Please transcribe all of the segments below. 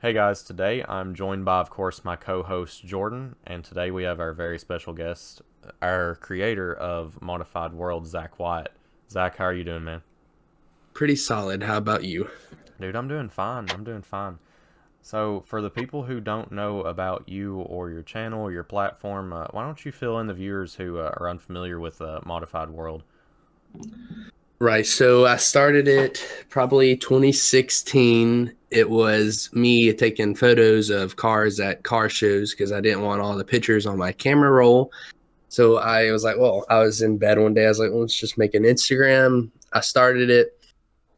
Hey guys, today I'm joined by, of course, my co host Jordan, and today we have our very special guest, our creator of Modified World, Zach Wyatt. Zach, how are you doing, man? Pretty solid. How about you? Dude, I'm doing fine. I'm doing fine. So, for the people who don't know about you or your channel or your platform, why don't you fill in the viewers who are unfamiliar with Modified World? Right. So I started it probably 2016. It was me taking photos of cars at car shows because I didn't want all the pictures on my camera roll. So I was like, well, I was in bed one day. I was like, well, let's just make an Instagram. I started it.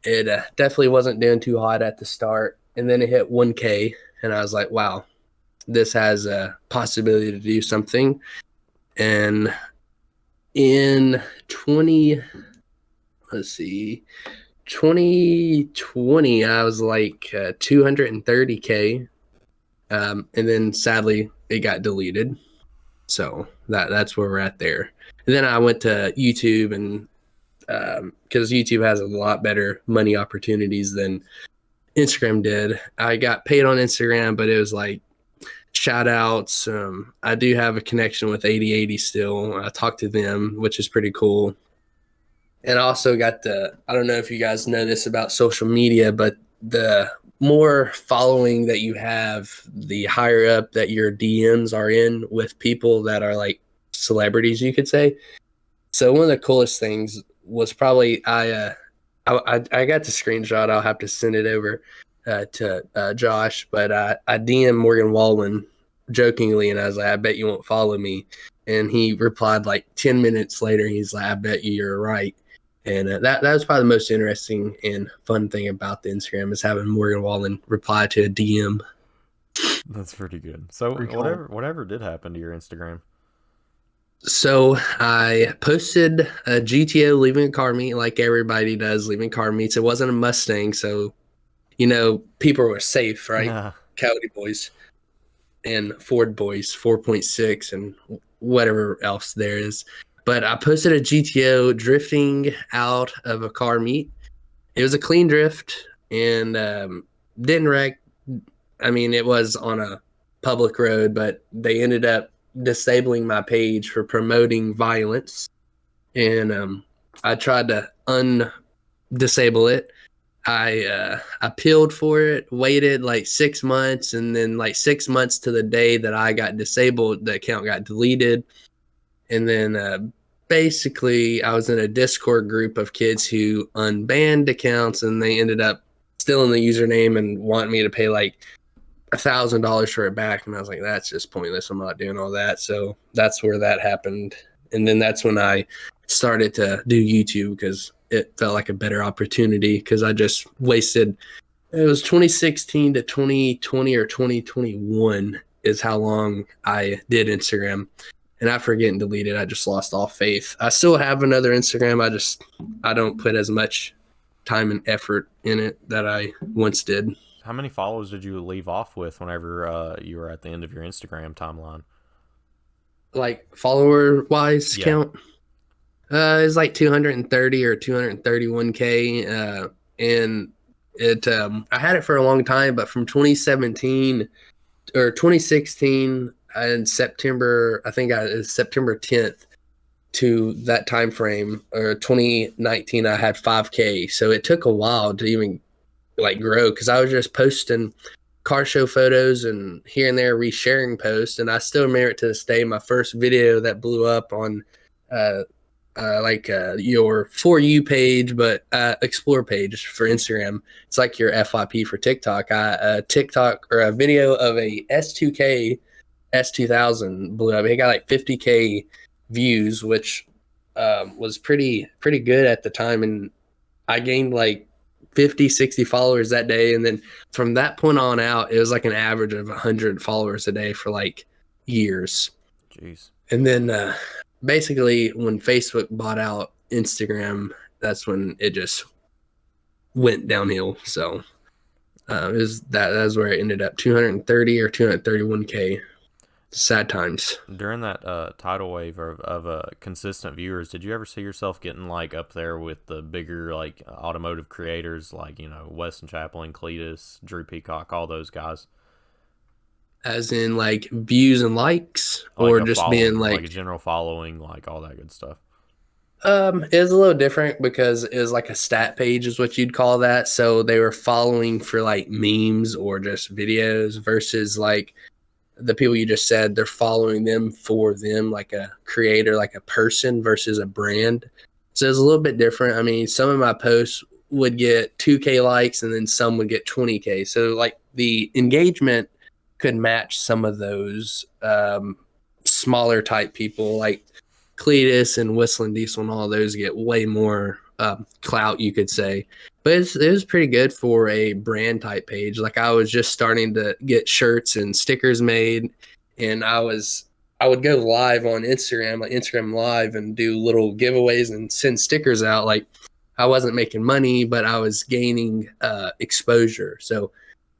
It definitely wasn't doing too hot at the start. And then it hit 1K. And I was like, wow, this has a possibility to do something. And in 20, let's see, 2020, I was like 230K. And then sadly, it got deleted. So that's where we're at there. And then I went to YouTube and because YouTube has a lot better money opportunities than Instagram did. I got paid on Instagram, but it was like shout outs. I do have a connection with 8080 still. I talked to them, which is pretty cool. And I also got I don't know if you guys know this about social media, but the more following that you have, the higher up that your DMs are in with people that are like celebrities, you could say. So one of the coolest things was probably I got the screenshot. I'll have to send it over to Josh, but I DM Morgan Wallen jokingly, and I was like, "I bet you won't follow me." And he replied like 10 minutes later. He's like, "I bet you're right." And that was probably the most interesting and fun thing about the Instagram is having Morgan Wallen reply to a DM. That's pretty good. So, Pretty cool. whatever did happen to your Instagram? So I posted a GTO leaving a car meet like everybody does leaving car meets. It wasn't a Mustang, so people were safe, right? Yeah. Coyote boys and Ford boys, 4.6 and whatever else there is. But I posted a GTO drifting out of a car meet. It was a clean drift and didn't wreck. I mean, it was on a public road, but they ended up disabling my page for promoting violence. And I tried to undisable it. I appealed for it, waited like 6 months, and then like 6 months to the day that I got disabled, the account got deleted. And then basically, I was in a Discord group of kids who unbanned accounts, and they ended up stealing the username and wanting me to pay like $1,000 for it back. And I was like, that's just pointless. I'm not doing all that. So that's where that happened. And then that's when I started to do YouTube because it felt like a better opportunity because I just wasted it was 2016 to 2020 or 2021 is how long I did Instagram. And after getting deleted, I just lost all faith. I still have another Instagram. I don't put as much time and effort in it that I once did. How many follows did you leave off with whenever you were at the end of your Instagram timeline? Like follower wise Yeah. count, it's like 230 or 231K. And I had it for a long time, but from 2017 or 2016 in September, I think September 10th to that time frame, or 2019, I had 5K. So it took a while to even like grow because I was just posting car show photos and here and there resharing posts. And I still remember it to this day. My first video that blew up on uh, your For You page, but Explore page for Instagram. It's like your FYP for TikTok. TikTok or a video of a S2K S2000 blew up. It got like 50K views, which was pretty good at the time. And I gained like 50, 60 followers that day. And then from that point on out, it was like an average of 100 followers a day for like years. Jeez. And then basically, when Facebook bought out Instagram, that's when it just went downhill. So it was that's where it ended up 230 or 231K. sad times. During that tidal wave of consistent viewers, did you ever see yourself getting like up there with the bigger like automotive creators like Weston Chaplin, Cletus, Drew Peacock, all those guys? As in like views and likes, Like or a just being following, like a like, general following, like all that good stuff. it was a little different because it was like a stat page is what you'd call that. So they were following for like memes or just videos versus like the people you just said, they're following them for them, like a creator, like a person versus a brand. So it's a little bit different. I mean, some of my posts would get 2K likes and then some would get 20K. So like the engagement could match some of those smaller type people like Cletus and Whistling Diesel and all those get way more clout, you could say. But it was pretty good for a brand type page. Like I was just starting to get shirts and stickers made, and I would go live on Instagram, like Instagram Live, and do little giveaways and send stickers out. Like I wasn't making money, but I was gaining exposure. So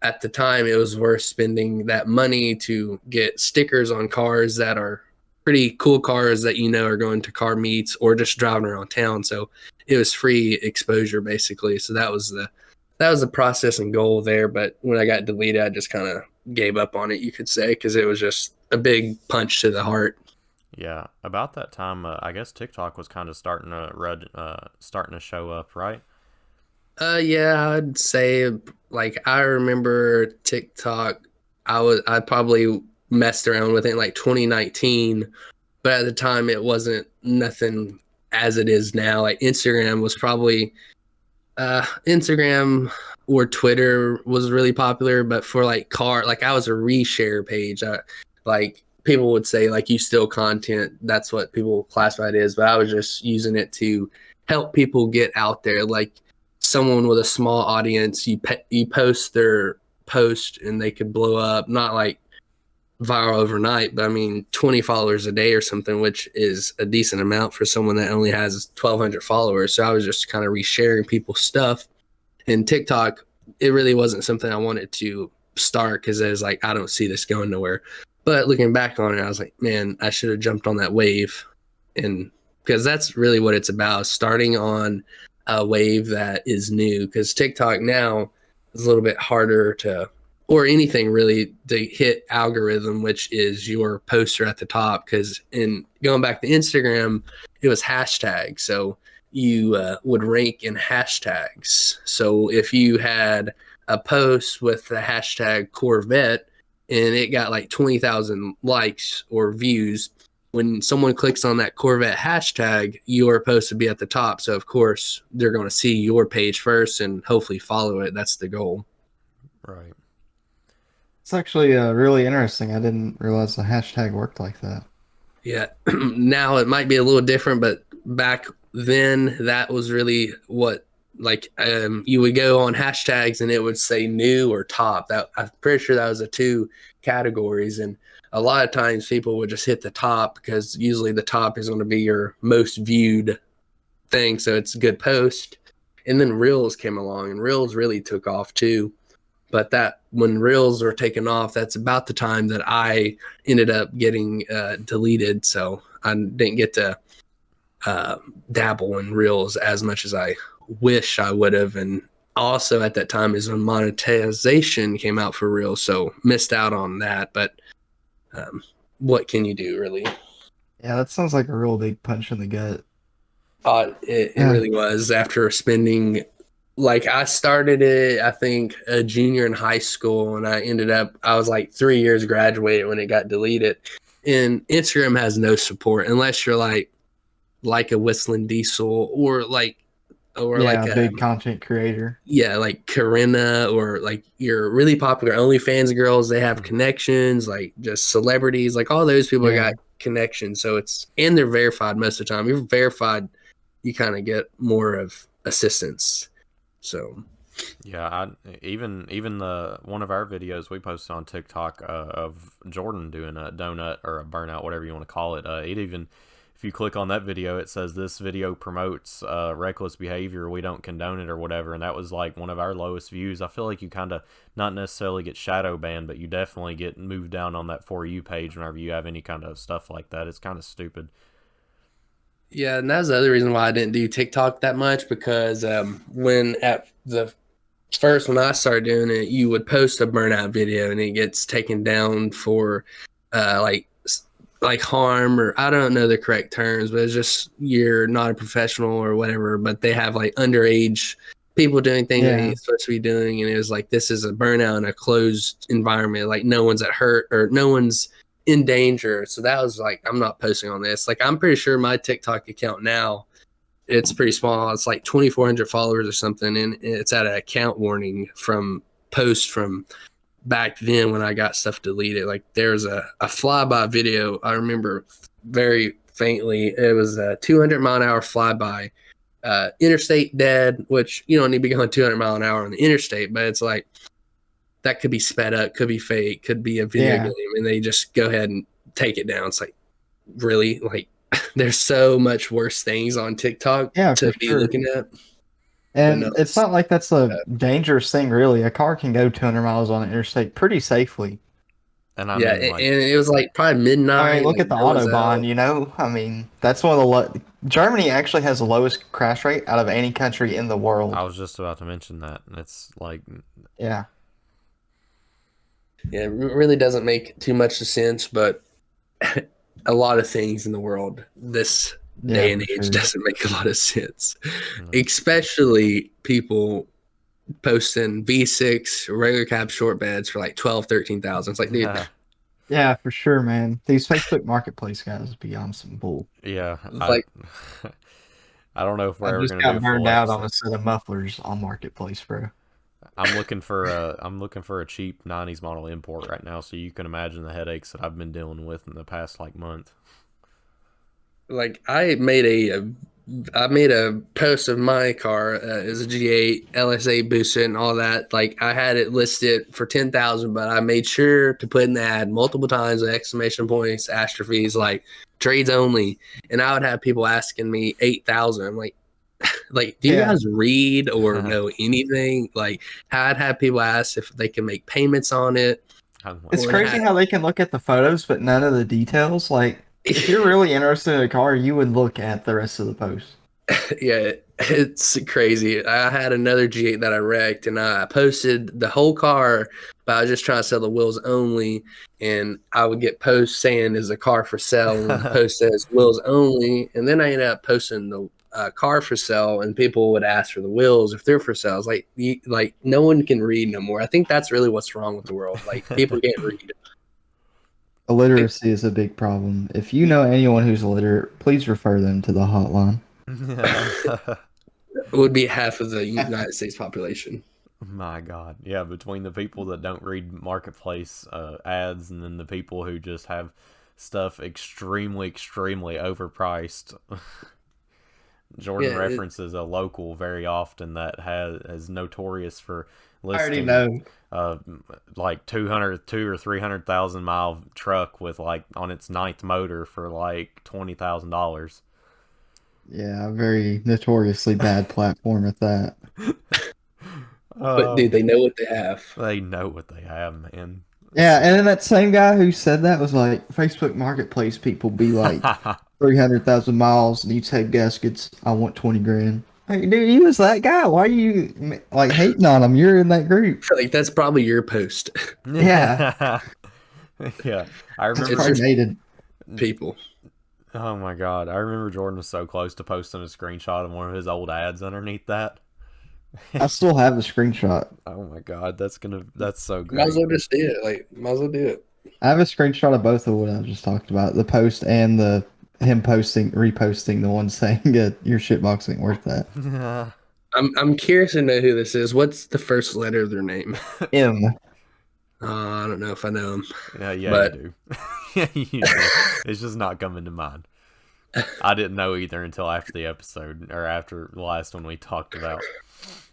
at the time, it was worth spending that money to get stickers on cars that are pretty cool cars that are going to car meets or just driving around town. So it was free exposure basically. So that was the process and goal there. But when I got deleted, I just kind of gave up on it, you could say, because it was just a big punch to the heart. Yeah, about that time, I guess TikTok was kind of starting to show up, right? Yeah, I'd say like I remember TikTok. I probably messed around with it in like 2019, but at the time it wasn't nothing as it is now. Like Instagram was probably Instagram or Twitter was really popular, but for like I was a reshare page. Like people would say like you steal content. That's what people classify it as, but I was just using it to help people get out there. Like someone with a small audience, you post their post and they could blow up, not like viral overnight, but I mean 20 followers a day or something, which is a decent amount for someone that only has 1,200 followers. So I was just kind of resharing people's stuff. And TikTok, it really wasn't something I wanted to start because I was like, I don't see this going nowhere. But looking back on it, I was like, man, I should have jumped on that wave. And because that's really what it's about, starting on a wave that is new. Because TikTok now is a little bit harder to, or anything really, to hit algorithm, which is your poster at the top. Because in going back to Instagram, it was hashtag. So you would rank in hashtags. So if you had a post with the hashtag Corvette and it got like 20,000 likes or views, when someone clicks on that Corvette hashtag, your post would be at the top. So, of course, they're going to see your page first and hopefully follow it. That's the goal. Right. It's actually really interesting. I didn't realize the hashtag worked like that. Yeah. Now it might be a little different, but back then that was really what you would go on hashtags and it would say new or top. That I'm pretty sure that was the two categories. And a lot of times people would just hit the top because usually the top is going to be your most viewed thing. So it's a good post. And then Reels came along and Reels really took off too. But that when Reels were taken off, that's about the time that I ended up getting deleted. So I didn't get to dabble in Reels as much as I wish I would have. And also at that time is when monetization came out for Reels, so missed out on that. But what can you do, really? Yeah, that sounds like a real big punch in the gut. It Yeah. really was after spending. Like I started it, I think a junior in high school, and I was like 3 years graduated when it got deleted. And Instagram has no support unless you're like a Whistling Diesel or Yeah, like a big content creator. like Corinna, or like your really popular OnlyFans girls. They have connections, like just celebrities, like all those people Yeah. got connections. So and they're verified most of the time. If you're verified, you kind of get more of assistance. So Yeah, even the one of our videos we posted on TikTok of Jordan doing a donut or a burnout, whatever you want to call it. It even if you click on that video, it says this video promotes reckless behavior. We don't condone it or whatever. And that was like one of our lowest views. I feel like you kind of not necessarily get shadow banned, but you definitely get moved down on that For You page whenever you have any kind of stuff like that. It's kind of stupid. Yeah, and that's the other reason why I didn't do TikTok that much, because when I started doing it, you would post a burnout video and it gets taken down for like harm, or I don't know the correct terms, but it's just you're not a professional or whatever. But they have like underage people doing things they ain't supposed to be doing, and it was like, this is a burnout in a closed environment. Like no one's at hurt or no one's in danger. So that was like, I'm not posting on this. Like I'm pretty sure my TikTok account now, it's pretty small. It's like 2,400 followers or something, and it's at an account warning from posts from back then when I got stuff deleted. Like there's a flyby video I remember very faintly. It was a 200-mile-an-hour flyby, interstate dead, which you don't need to be going 200 mile an hour on the interstate, but it's like that could be sped up, could be fake, could be a video game, and they just go ahead and take it down. It's like, really? Like there's so much worse things on TikTok to be looking at. And no, it's not like that's a dangerous thing, really. A car can go 200 miles on the interstate pretty safely. And and it was like probably midnight. I mean, look at the Autobahn, you know? I mean, that's one of the Germany actually has the lowest crash rate out of any country in the world. I was just about to mention that. It's like... Yeah. Yeah, it really doesn't make too much sense, but a lot of things in the world this day and age doesn't make a lot of sense. Especially people posting V6 regular cab short beds for like 12, 13,000. It's like, dude. Yeah, for sure, man. These Facebook Marketplace guys be on some bull. Yeah, I don't know if we're ever going to got burned out on a set of mufflers on Marketplace, bro. I'm looking for a cheap 90s model import right now, so you can imagine the headaches that I've been dealing with in the past like month. Like I made a post of my car as a G8 LSA boosted and all that. Like I had it listed for 10,000, but I made sure to put in the ad multiple times with exclamation points, astrophes, like trades only. And I would have people asking me 8,000. I'm like, do you guys read or know anything? Like I'd have people ask if they can make payments on it. It's crazy how they can look at the photos, but none of the details. Like if you're really interested in a car, you would look at the rest of the post. Yeah, it's crazy. I had another G8 that I wrecked, and I posted the whole car, but I was just trying to sell the wheels only. And I would get posts saying, "Is the car for sale?" And the post says "wheels only." And then I ended up posting the car for sale, and people would ask for the wheels if they're for sale. It's like no one can read no more. I think that's really what's wrong with the world. Like people can't read. Illiteracy is a big problem. If you know anyone who's illiterate, please refer them to the hotline. It would be half of the United States population. My God. Yeah, between the people that don't read Marketplace ads and then the people who just have stuff extremely, extremely overpriced. Jordan references a local very often that is notorious for listing like 200 or 300,000 mile truck with like on its 9th motor for like $20,000. Yeah, very notoriously bad platform at that. But dude, they know what they have. They know what they have, man. Yeah, and then that same guy who said that was like, Facebook Marketplace people be like 300,000 miles and each head gaskets. I want 20 grand. Hey, dude, he was that guy. Why are you like hating on him? You're in that group. Like that's probably your post. Yeah. Yeah, I remember people. Oh my God, I remember Jordan was so close to posting a screenshot of one of his old ads underneath that. I still have the screenshot. Oh my God, that's so good. Might as well just do it. Might as well do it. I have a screenshot of both of what I just talked about, the post and him reposting the one saying your shitbox ain't worth that. I'm curious to know who this is. What's the first letter of their name? M. I don't know if I know him. Yeah, but... you do. Yeah, you do. It's just not coming to mind. I didn't know either until after the episode or after the last one we talked about.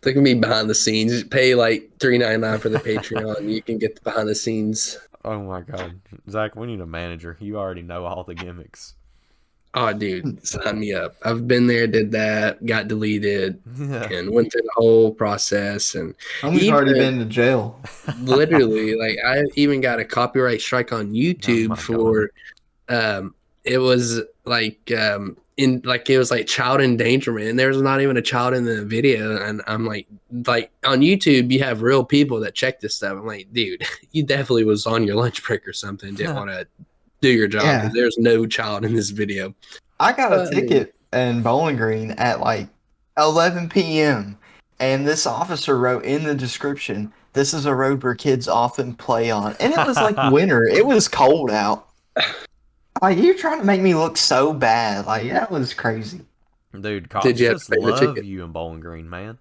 They can be behind the scenes. Just pay like $3.99 for the Patreon. You can get the behind the scenes. Oh my God, Zach, we need a manager. You already know all the gimmicks. Oh, dude, sign me up. I've been there, did that, got deleted, Yeah. and went through the whole process. And Homie's even already been to jail. literally, like, I even got a copyright strike on Oh YouTube my for it was like in like it was like child endangerment, and there's not even a child in the video. And I'm like on YouTube, you have real people that check this stuff. I'm like, dude, you definitely was on your lunch break or something, didn't want to do your job Yeah. because there's no child in this video. I got a I mean- ticket in Bowling Green at like 11 p.m. and this officer wrote in the description, "This is a road where kids often play on." And it was like winter. It was cold out. Like, you're trying to make me look so bad. Like, that was crazy. Dude, cops Did you have just to pay the love ticket? you in Bowling Green, man.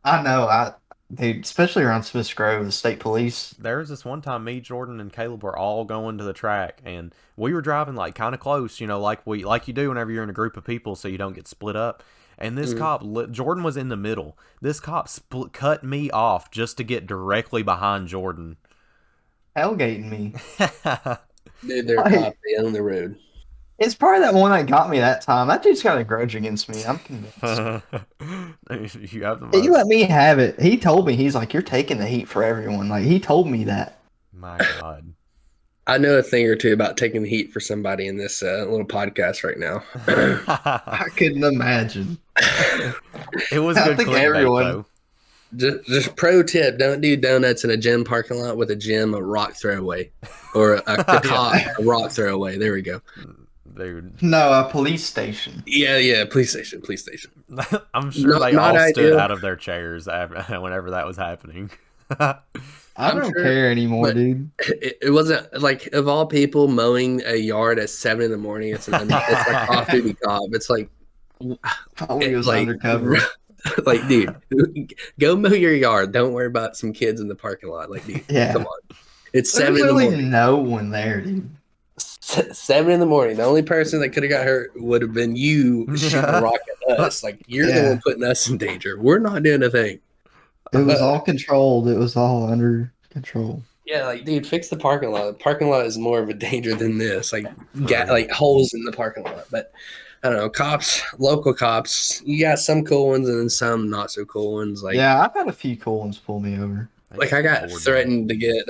I know, dude, especially around Smiths Grove, the state police. There was this one time me, Jordan, and Caleb were all going to the track, and we were driving like kind of close, you know, like you do whenever you're in a group of people, so you don't get split up. And this cop, Jordan was in the middle. This cop cut me off just to get directly behind Jordan. Tailgating me. Dude, they're Like- cop, they own the road. It's probably that one that got me that time. That dude's got a grudge against me. I'm convinced. You have the He most. let me have it. He told me, he's like, "You're taking the heat for everyone." Like, he told me that. My God. I know a thing or two about taking the heat for somebody in this little podcast right now. I couldn't imagine. It was I good think clickbait, everyone- though. Just pro tip: don't do donuts in a gym parking lot with a rock throwaway, or the cop a rock throwaway. There we go. Dude. No, a police station. Yeah. Police station. I'm sure they Not all stood ideal. out of their chairs whenever that was happening. I I'm don't sure, care anymore, but- dude. It wasn't like of all people mowing a yard at 7 a.m. It's like off-duty cop. It's like He was like, undercover. like, dude, go mow your yard. Don't worry about some kids in the parking lot. Like, dude, Yeah. come on. It's There's 7 in the really morning. no one there, dude. 7 in the morning. The only person that could have got hurt would have been you shooting a rock at us. Like, you're the Yeah. one putting us in danger. We're not doing a thing. It was all controlled. It was all under control. Yeah, like, dude, fix the parking lot. The parking lot is more of a danger than this. Like, like holes in the parking lot. But I don't know, cops, local cops. You got some cool ones and then some not so cool ones. Like, Yeah, I've had a few cool ones pull me over. like I got threatened to get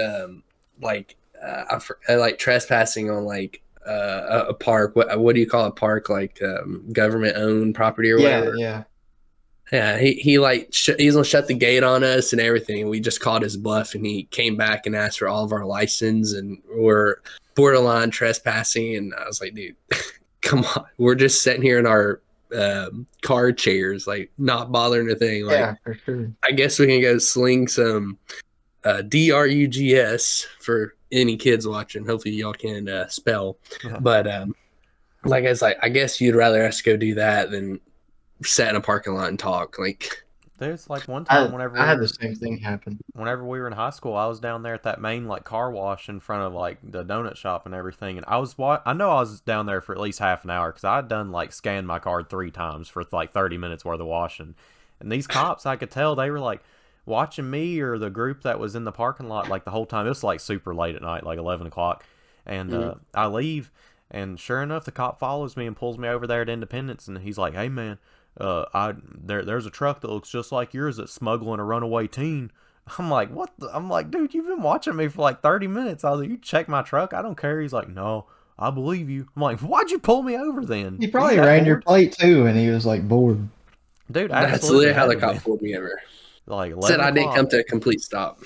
like trespassing on like a park. What do you call a park? Like government owned property or Yeah, whatever. yeah. Yeah, he like he's gonna shut the gate on us and everything. We just called his bluff, and he came back and asked for all of our license, and we're borderline trespassing. And I was like, dude, come on, we're just sitting here in our car chairs, like not bothering a thing. Like, Yeah, for sure. I guess we can go sling some DRUGS for any kids watching. Hopefully, y'all can spell. But like I was like, I guess you'd rather us go do that than sit in a parking lot and talk. Like, There's like one time whenever I had the same thing happen. whenever we were in high school, I was down there at that main like car wash in front of like the donut shop and everything, and I know I was down there for at least half an hour because I had done like scanned my card 3 times for like 30 minutes worth of washing, and these cops, I could tell they were like watching me or the group that was in the parking lot like the whole time. It was like super late at night, like 11 o'clock, and I leave, and sure enough, the cop follows me and pulls me over there at Independence, and he's like, "Hey man, there's a truck that looks just like yours that's smuggling a runaway teen." I'm like, what? I'm like, dude, you've been watching me for like 30 minutes. I was like, you check my truck? I don't care. He's like, no, I believe you. I'm like, why'd you pull me over then? He probably got ran your bored? plate too, and he was like bored. Dude, that's absolutely literally how the had to cop be. pulled me over. Like 11 Said I didn't o'clock. come to a complete stop.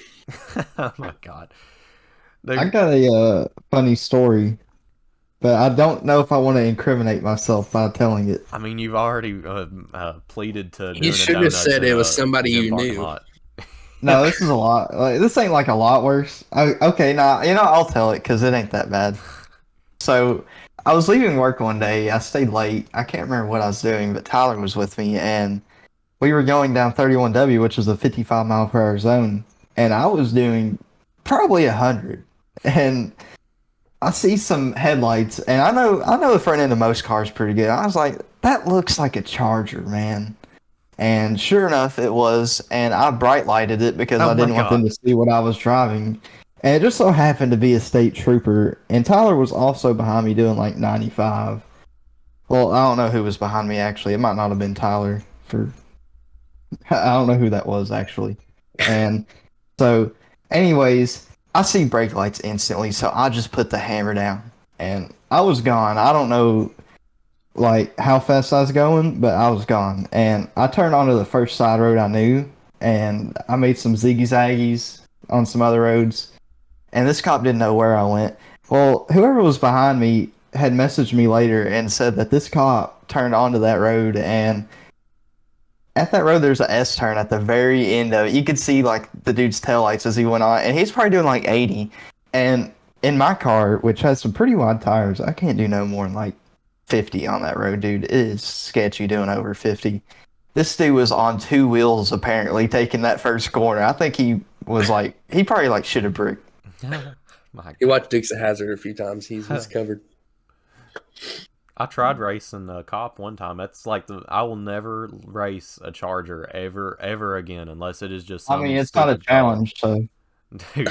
Oh my god. Dude, I got a funny story, but I don't know if I want to incriminate myself by telling it. I mean, you've already pleaded to. You doing a should have donuts said in it was a somebody gym you parking knew. lot. No, this is a lot. Like, this ain't like a lot worse. Okay, nah, I'll tell it because it ain't that bad. So I was leaving work one day. I stayed late. I can't remember what I was doing, but Tyler was with me, and we were going down 31W, which is a 55 mile per hour zone, and I was doing probably 100. And I see some headlights, and I know the front end of most cars pretty good. I was like, that looks like a Charger, man. And sure enough, it was. And I bright lighted it because Oh I didn't my want them to see what I was driving. And it just so happened to be a state trooper. And Tyler was also behind me doing like 95. Well, I don't know who was behind me actually. It might not have been Tyler. For I don't know who that was actually. And so, anyways, I see brake lights instantly, so I just put the hammer down, and I was gone. I don't know like how fast I was going, but I was gone. And I turned onto the first side road I knew, and I made some ziggy zaggies on some other roads. And this cop didn't know where I went. Well, whoever was behind me had messaged me later and said that this cop turned onto that road, and at that road there's a S turn at the very end of it. You could see like the dude's taillights as he went on, and he's probably doing like 80. And in my car, which has some pretty wide tires, I can't do no more than like 50 on that road, dude. It is sketchy doing over 50. This dude was on two wheels apparently taking that first corner. I think he was like, he probably like should have bricked. My He watched Dukes of Hazzard a few times. He's covered. I tried racing a cop one time. That's like I will never race a Charger ever again unless it is just. I Some mean, it's not a stupid car. challenge, so Dude,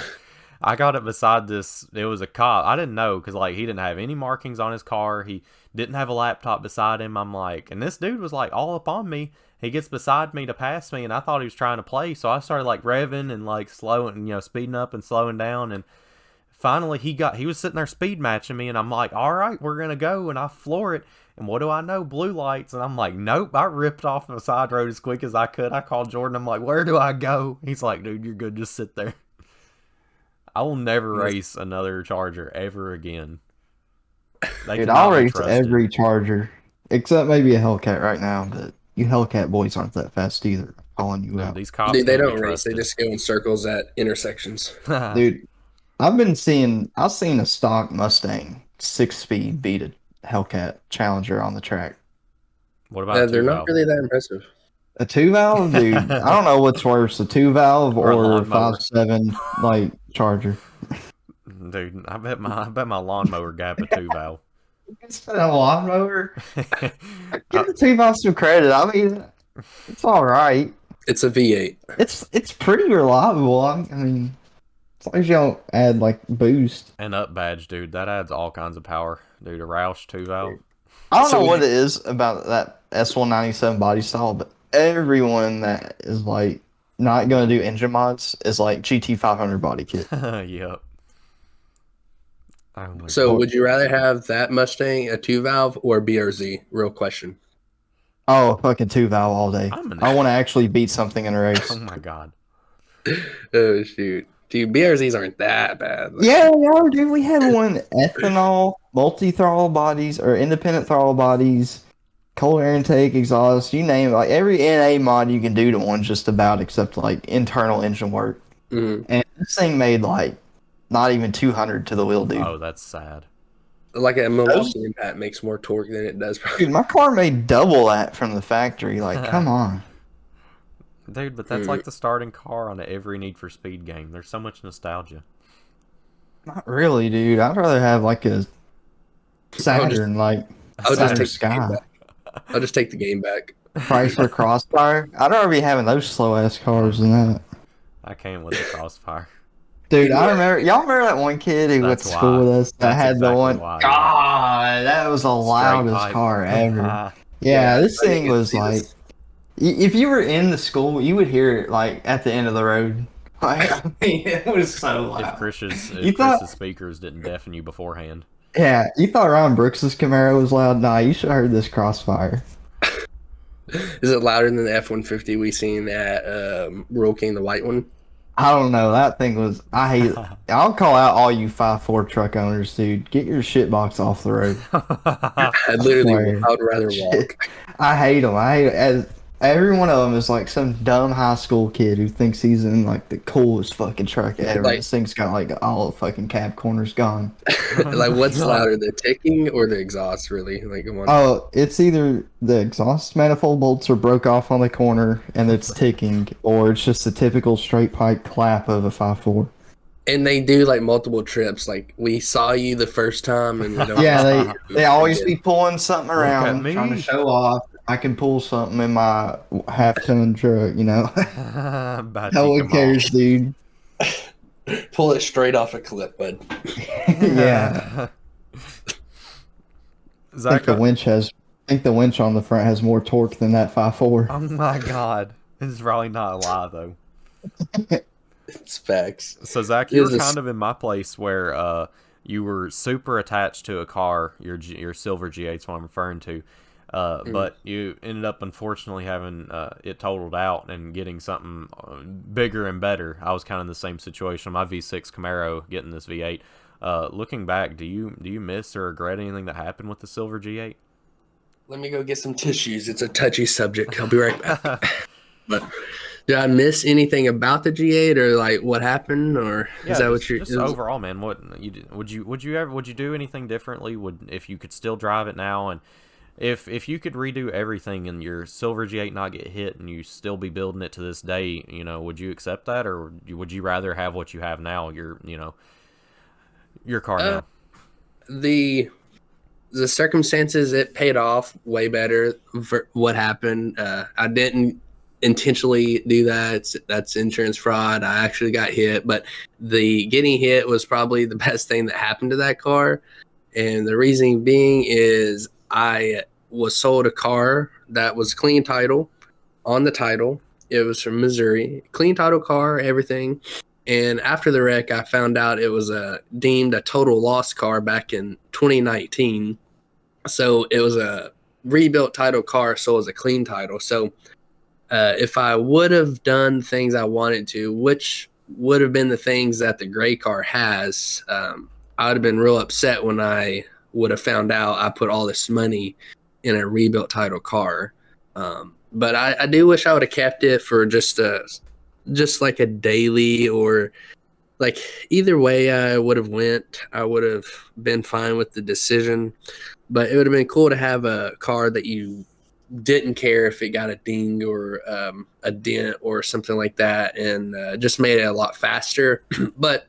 I got it beside this. It was a cop. I didn't know because like he didn't have any markings on his car. He didn't have a laptop beside him. I'm like, and this dude was like all up on me. He gets beside me to pass me, and I thought he was trying to play. So I started like revving and like slowing, speeding up and slowing down. And finally, he was sitting there speed matching me, and I'm like, all right, we're gonna go. And I floor it. And what do I know? Blue lights. And I'm like, nope. I ripped off the side road as quick as I could. I called Jordan. I'm like, where do I go? He's like, dude, you're good. Just sit there. I will never race another Charger ever again. dude, I'll race every Charger except maybe a Hellcat right now, but you Hellcat boys aren't that fast either. I'm calling you out. These cops Dude, they can't be don't race. They trusted. just go in circles at intersections. Dude, I've seen a stock Mustang 6-speed beat a Hellcat Challenger on the track. What about They're two not valve? really that impressive. A 2-valve, dude. I don't know what's worse, a 2-valve Or a or a lawnmower. 5.7 like Charger. Dude, I bet my lawnmower gap a two valve. Instead of a lawnmower, give the 2-valve some credit. I mean, it's all right. It's a V8. It's pretty reliable. I mean, as long as you don't add like boost. And up badge, dude, that adds all kinds of power. Dude, a Roush two valve. I don't So know we- what it is about that S197 body style, but everyone that is like not going to do engine mods is like GT500 body kit. Yep. Oh my So God. would you rather have that Mustang, a 2-valve, or BRZ? Real question. Oh, fucking 2-valve all day. I want to actually beat something in a race. Oh my God. Oh, shoot. Dude, BRZs aren't that bad. Like, Yeah, they are, dude. We have one ethanol, multi-throttle bodies, or independent throttle bodies, cold air intake, exhaust, you name it. Like every NA mod you can do to one just about, except like internal engine work. mhm. And this thing made like not even 200 to the wheel, dude. Oh, that's sad. Like a Milwaukee Impact makes more torque than it does. Dude, my car made double that from the factory. Like, come on. Dude, but that's like the starting car on every Need for Speed game. There's so much nostalgia. Not really, dude. I'd rather have like a Saturn, like I'll just Saturn take the game Sky. back. I'll just take the game back. Chrysler Crossfire. I'd rather be having those slow ass cars than that. I came with the Crossfire. Dude, I remember. Y'all remember that one kid who went to That's school why. with us that That's had the exactly one? why. God, that was the loudest pipe. car ever. Ah, Yeah, this I didn't thing get to was see like, this. if you were in the school, you would hear it like at the end of the road. Like, I mean, it was so if loud. Chris's You thought- speakers didn't deafen you beforehand. Yeah, you thought Ron Brooks's Camaro was loud? Nah, you should have heard this Crossfire. Is it louder than the F-150 we seen at Rural King, the white one? I don't know. That thing was. I hate. I'll call out all you 5'4" truck owners, dude. Get your shit box off the road. I literally, Swear. I would rather walk. I hate them. I hate as every one of them is like some dumb high school kid who thinks he's in like the coolest fucking truck ever. Like- This thing's got like all the fucking cab corners gone. Like, what's louder, the ticking or the exhaust? Really, like, come on. Oh, it's either the exhaust manifold bolts are broke off on the corner and it's ticking, or it's just a typical straight pipe clap of a 5'4". And they do like multiple trips. Like, we saw you the first time, and we don't Yeah, they always be pulling something at around, me. trying to show off. I can pull something in my half-ton truck, you know. About No to one come cares, dude. pull it straight off a clip, bud. Yeah. off. I think the winch has think the winch on the front has more torque than that 5.4. Oh my god. This is probably not a lie though. It's facts. So Zach, It you were was a kind of in my place where you were super attached to a car, your silver G8's what I'm referring to. mm, But you ended up unfortunately having it totaled out and getting something bigger and better. I was kind of in the same situation. My V6 Camaro getting this V8. Looking back, do you miss or regret anything that happened with the silver G8? let me go get some tissues. It's a touchy subject. I'll be right back. But did I miss anything about the G8 or like what happened, or is Yeah, that what just you're? just overall, man. Would you do anything differently? Would if you could still drive it now, and if you could redo everything and your silver G8 not get hit and you still be building it to this day, would you accept that, or would you rather have what you have now, your car Uh, now? the the circumstances, it paid off way better for what happened. I didn't intentionally do that. That's insurance fraud. I actually got hit, but the getting hit was probably the best thing that happened to that car. And the reasoning being is I was sold a car that was clean title on the title. It was from Missouri, clean title car, everything. And after the wreck, I found out it was deemed a total loss car back in 2019. So it was a rebuilt title car, so it was a clean title. So if I would have done things I wanted to, which would have been the things that the gray car has, I would have been real upset when I would have found out I put all this money in a rebuilt title car. But I do wish I would have kept it for just like a daily, or like either way I would have went. I would have been fine with the decision, but it would have been cool to have a car that you didn't care if it got a ding or a dent or something like that, and just made it a lot faster. But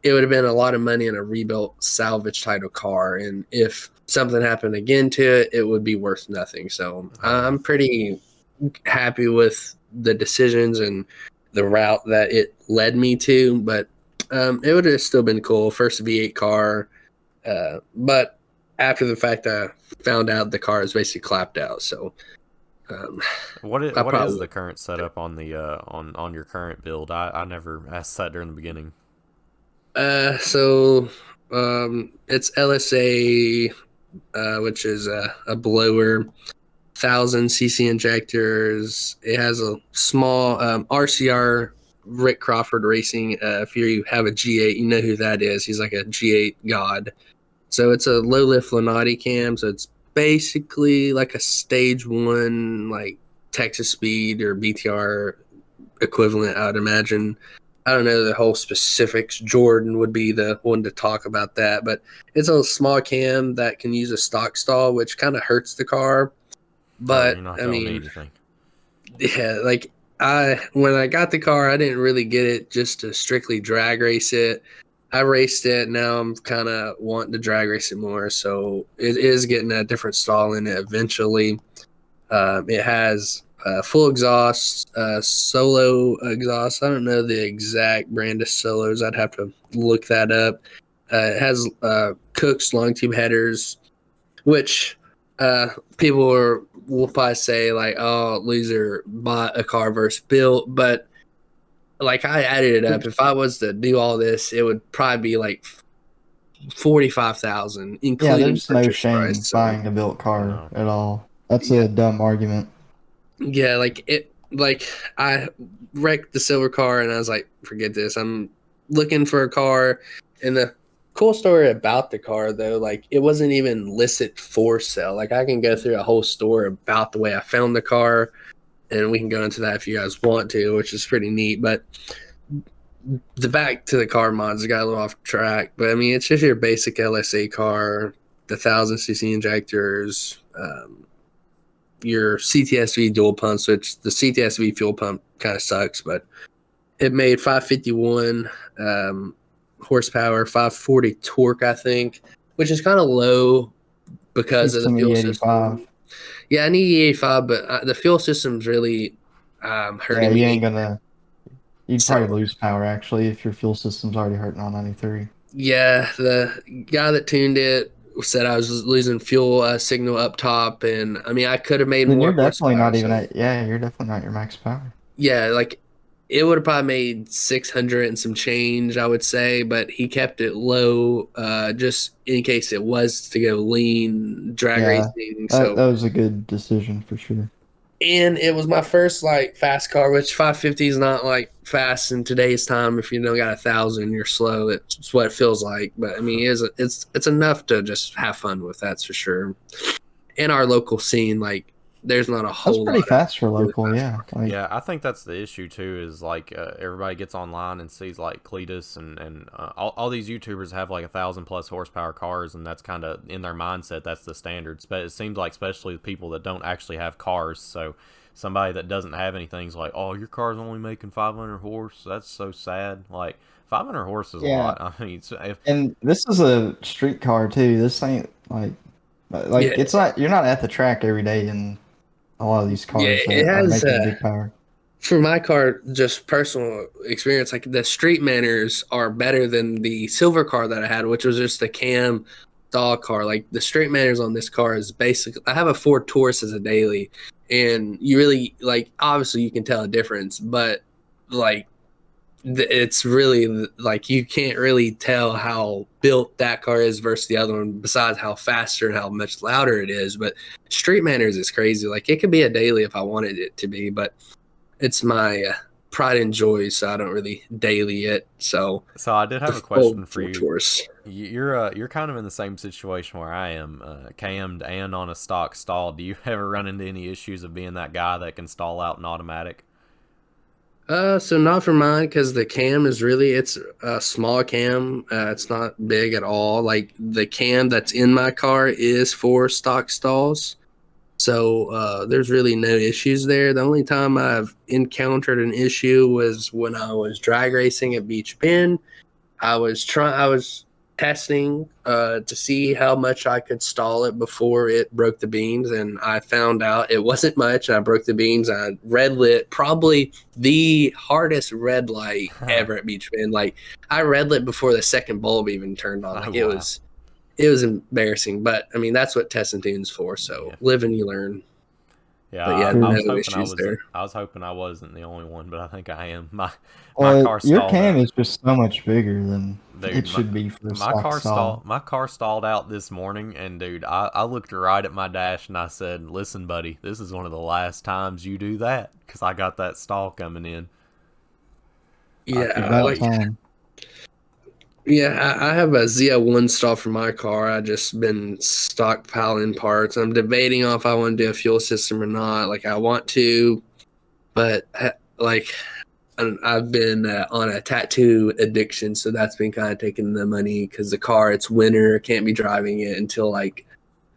it would have been a lot of money in a rebuilt salvage title car, and if something happened again to it, it would be worth nothing. So Oh yeah. I'm pretty happy with the decisions and the route that it led me to. But it would have still been cool. First V8 car, but after the fact, I found out the car is basically clapped out. So um, I What is probably the current setup on the on your current build? I never asked that during the beginning. so it's LSA, which is a blower, 1,000 cc injectors. It has a small RCR Rick Crawford Racing. If you have a G8, you know who that is. He's like a G8 god. So it's a low lift Lenati cam. So it's basically like a stage one, like Texas Speed or BTR equivalent, I would imagine. I don't know the whole specifics. Jordan would be the one to talk about that, but it's a small cam that can use a stock stall, which kind of hurts the car. Oh, you're But not I telling me mean, anything. yeah, like when I got the car, I didn't really get it just to strictly drag race it. I raced it. Now I'm kind of wanting to drag race it more. So it is getting a different stall in it eventually. It has full exhaust, solo exhaust. I don't know the exact brand of solos. I'd have to look that up. It has Cook's long tube headers, which people will probably say like, "Oh, loser bought a car versus built," but like I added it up. If I was to do all this, it would probably be like 45,000, Yeah, including there's no purchase price. shame So buying a built car No. at all. That's yeah, a dumb argument. yeah, like it, like I wrecked the silver car, and I was like, forget this. I'm looking for a car, and the cool story about the car though, like it wasn't even listed for sale. Like I can go through a whole story about the way I found the car, and we can go into that if you guys want to, which is pretty neat. But the back to the car mods got a little off track, but I mean it's just your basic LSA car, the 1,000 cc injectors, your CTSV dual pumps, which the CTSV fuel pump kind of sucks, but it made 551 horsepower, 540 torque, I think, which is kind of low because Needs of the some fuel system. E85. Yeah, I need E85, but the fuel system's really Yeah, hurting you ain't me. gonna. You'd So probably lose power actually if your fuel system's already hurting on 93. yeah, the guy that tuned it said I was losing fuel signal up top, and I mean I could have made Then more you're definitely horsepower. not even So, at. Yeah, you're definitely not your max power. yeah, like it would have probably made 600 and some change, I would say, but he kept it low, just in case it was to go lean drag Yeah, racing. that So, was a good decision for sure. and it was my first like fast car, which 550 is not like fast in today's time. If you don't got 1,000, you're slow. It's what it feels like, but I mean, it's enough to just have fun with. That's for sure. In our local scene, like there's not a That's whole pretty lot of fast for really local. fast Yeah, cars. like Yeah, I think that's the issue too. Is like everybody gets online and sees like Cletus and all these YouTubers have like 1,000+ horsepower cars, and that's kind of in their mindset. That's the standards. But it seems like especially the people that don't actually have cars. So somebody that doesn't have anything's like, oh, your car's only making 500 horse. That's so sad. Like 500 horse is a yeah. lot. I mean, if And this is a street car too. This ain't Yeah, it's not. You're not at the track every day in a lot of these yeah, cars it that are has. making big power. For my car, just personal experience, like the street manners are better than the silver car that I had, which was just a cam stall car. Like the straight manners on this car is basically, I have a Ford Taurus as a daily, and you really like, obviously you can tell a difference, but like it's really like you can't really tell how built that car is versus the other one, besides how faster and how much louder it is. But street manners is crazy. Like it could be a daily if I wanted it to be, but it's my pride and joy, so I don't really daily it. So so, I did the have a question for full you. Taurus. You're kind of in the same situation where I am, cammed and on a stock stall. Do you ever run into any issues of being that guy that can stall out an automatic? So not for mine because the cam is really it's a small cam. It's not big at all. Like the cam that's in my car is for stock stalls. So there's really no issues there. The only time I've encountered an issue was when I was drag racing at Beach Bend. I was testing to see how much I could stall it before it broke the beams, and I found out it wasn't much. I broke the beams. I red lit probably the hardest red light ever at Beach Bend. Like I red lit before the second bulb even turned on. Oh, Like wow. it was embarrassing. But I mean that's what test and tune's for. So Yeah. live and you learn. Yeah, But yeah, I no was hoping issues there. I was hoping I wasn't the only one, but I think I am. My car Your stalled cam out. is just so much bigger than Dude, it should be for a my stock car stall. stalled out this morning, and dude, I looked right at my dash and I said, "Listen, buddy, this is one of the last times you do that because I got that stall coming in." I Yeah, couldn't About like wait. time. yeah, I have a ZL1 stall for my car. I just been stockpiling parts. I'm debating on if I want to do a fuel system or not. Like I want to, but like I've been on a tattoo addiction, so that's been kind of taking the money because the car it's winter, can't be driving it until like,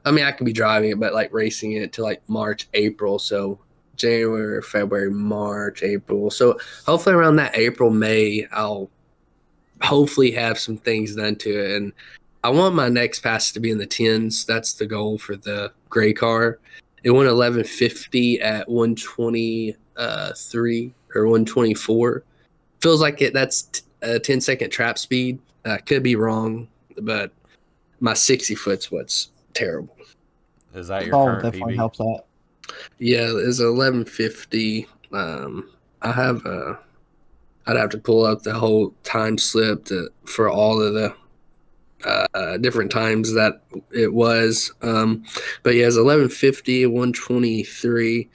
I mean I can be driving it, but like racing it till like March, April. So January, February, March, April. So hopefully around that April, May, I'll hopefully have some things done to it. And I want my next pass to be in the tens. That's the goal for the gray car. It went 1150 at 123 or 124. Feels like it. That's a 10-second trap speed. Could be wrong, but my 60 foot's what's terrible. Is that your Stall current definitely PB? helps out. Yeah, it's 1150. I have I'd have to pull up the whole time slip for all of the different times that it was. But yeah, it's 1150, 123,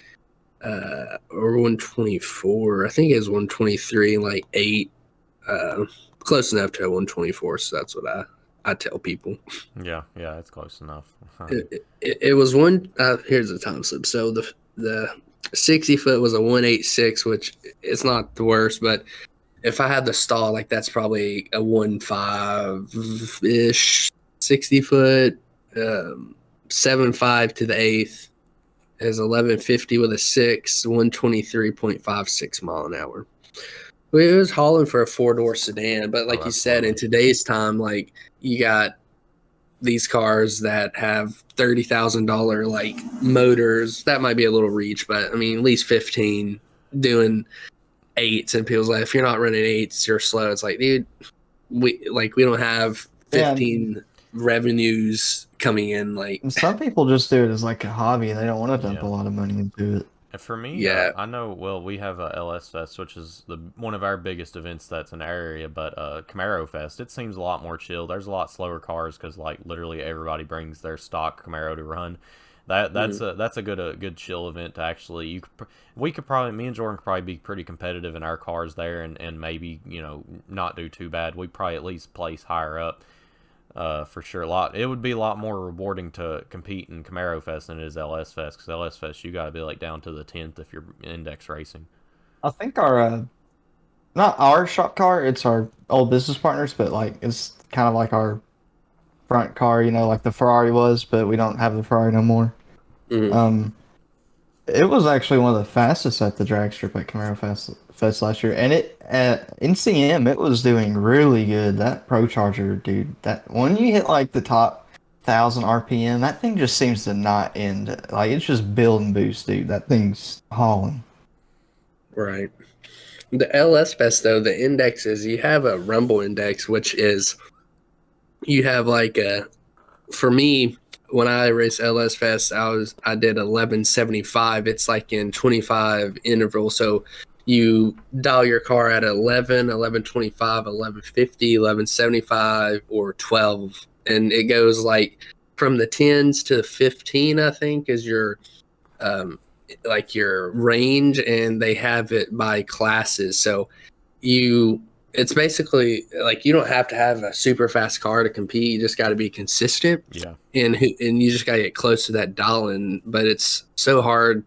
or 124. I think it was 123, like 8. Close enough to 124. So that's what I tell people. Yeah, it's close enough. It was one. Here's the time slip. So the 60 foot was a 186, which it's not the worst, but if I had the stall, like that's probably a 1.5 ish 60 foot, 7.5 to the eighth is 1150 with a 6, 123.56 mile an hour. Well, it was hauling for a 4-door sedan, but like you that's said, in lovely. today's time, like you got these cars that have $30,000 like motors. That might be a little reach, but I mean, at least 15 doing eights, and people's like, if you're not running eights, you're slow. It's like, dude, we don't have Yeah, 15 revenues coming in. Like, And some people just do it as like a hobby. They don't want to dump Yeah. a lot of money into it. And for me, Yeah. I know. Well, we have LS Fest, which is one of our biggest events that's in our area. But Camaro Fest, it seems a lot more chill. There's a lot slower cars because like literally everybody brings their stock Camaro to run. That's a good chill event to actually. We could probably, me and Jordan could probably be pretty competitive in our cars there, and maybe not do too bad. We'd probably at least place higher up. For sure, it would be a lot more rewarding to compete in Camaro Fest than it is LS Fest, because LS Fest you got to be like down to the 10th if you're index racing. I think our not our shop car, it's our old business partners, but like it's kind of like our front car, like the Ferrari was, but we don't have the Ferrari no more. Mhm. It was actually one of the fastest at the drag strip at Camaro Fest last year, and it at NCM it was doing really good. That Pro Charger, dude, that when you hit like the top 1,000 RPM, that thing just seems to not end. Like it's just build and boost, dude. That thing's hauling. Right. The LS Fest, though, the indexes, you have a Rumble index, which is you have like for me, when I race LS Fest, I did 1175. It's like in 25 intervals. So you dial your car at 11, 1125, 1150, 1175, or 12, and it goes like from the 10s to 15, I think, is your like your range, and they have it by classes. So it's basically like you don't have to have a super fast car to compete. You just got to be consistent. Yeah. And you just got to get close to that dialing. But it's so hard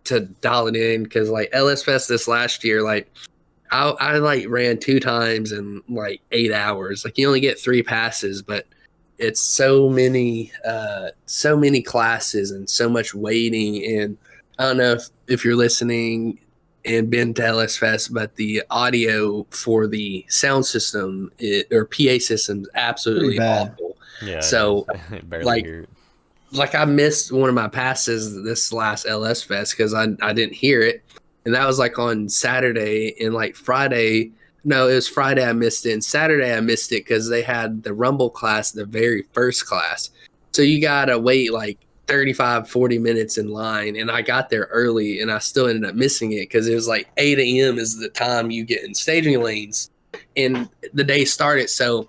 to dial it in because like LS Fest this last year, like I like ran 2 times in like 8 hours. Like you only get 3 passes, but it's so many classes and so much waiting. And I don't know if you're listening and been to LS Fest, but the audio for the sound system or PA system is absolutely Pretty bad. awful. Yeah. So, barely like- hear it. Like I missed one of my passes this last LS Fest because I didn't hear it, and that was like on Saturday. And like Friday, no, it was Friday I missed it, and Saturday I missed it because they had the Rumble class, the very first class. So you gotta wait like 35, 40 minutes in line, and I got there early, and I still ended up missing it because it was like 8 a.m. is the time you get in staging lanes, and the day started, so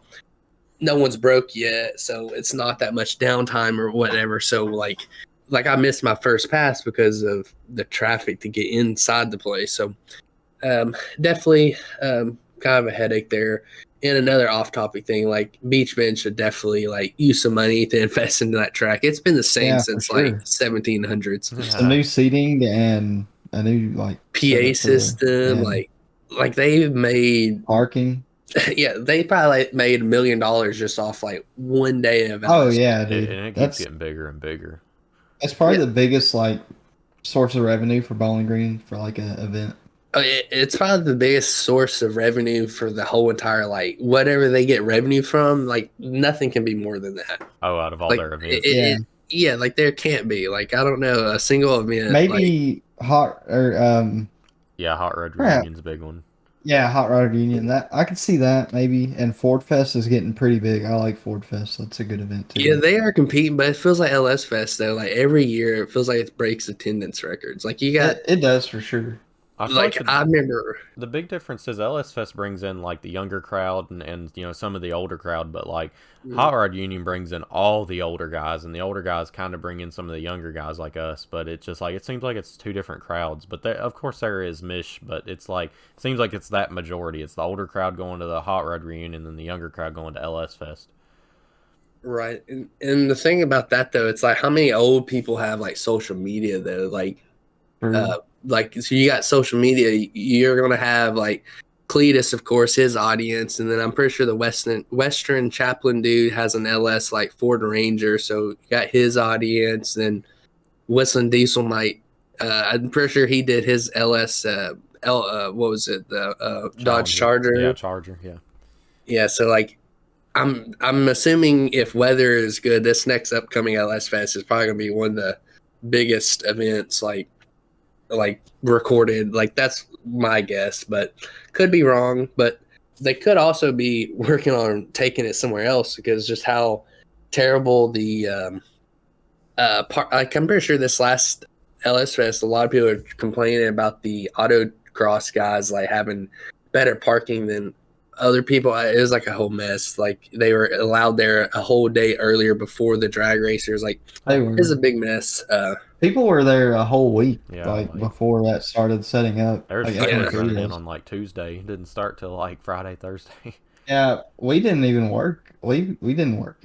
no one's broke yet, so it's not that much downtime or whatever. So like I missed my first pass because of the traffic to get inside the place. So definitely kind of a headache there. And another off-topic thing, like Beachman should definitely like use some money to invest into that track. It's been the same Yeah, for since sure. like 1700s. Some new seating and a new like PA setup for the- system, yeah, like they've made parking. yeah, they probably made $1 million just off like one day of Oh LS. yeah, And dude. it keeps That's getting bigger and bigger. probably Yeah. the biggest like source of revenue for Bowling Green for like an event. Oh, it's probably the biggest source of revenue for the whole entire, like, whatever they get revenue from, like, nothing can be more than that. Oh, out of all Like, their events. yeah, like, there can't be. Like, I don't know, a single event. like, Maybe hot or Yeah, Hot Rod Crap. Reunion's a big one. yeah, Hot Rod Union. That I could see that maybe. And Ford Fest is getting pretty big. I like Ford Fest. That's a good event too. yeah, they are competing, but it feels like LS Fest, though. Like, every year, it feels like it breaks attendance records. Like, you got, It does for sure. I feel like, like I remember, the big difference is LS Fest brings in like the younger crowd and some of the older crowd, but like Hot Rod Union brings in all the older guys, and the older guys kind of bring in some of the younger guys like us. But it's just like it seems like it's 2 different crowds. But of course there is Mish, but it's like it seems like it's that majority. It's the older crowd going to the Hot Rod Reunion, and the younger crowd going to LS Fest. right. And the thing about that, though, it's like, how many old people have, like, social media, though? Like, so you got social media, you're going to have like Cletus, of course, his audience. And then I'm pretty sure the Western Chaplin dude has an LS like Ford Ranger. So you got his audience. Then Whistling Diesel might, I'm pretty sure he did his LS, what was it? The Dodge Charger. Yeah, Charger, yeah. Yeah. So like, I'm assuming if weather is good, this next upcoming LS Fest is probably going to be one of the biggest events, like recorded. Like that's my guess, but could be wrong. But they could also be working on taking it somewhere else because just how terrible the like I'm pretty sure this last LS Fest, a lot of people are complaining about the autocross guys like having better parking than other people. It was like a whole mess. Like they were allowed there a whole day earlier before the drag racers. Like They were. it's a big mess. People were there a whole week, Yeah, like like- before that started setting up. There's Like, trailers after running three in days. on like Tuesday. It didn't start till like Friday, Thursday. Yeah, we didn't even work. We didn't work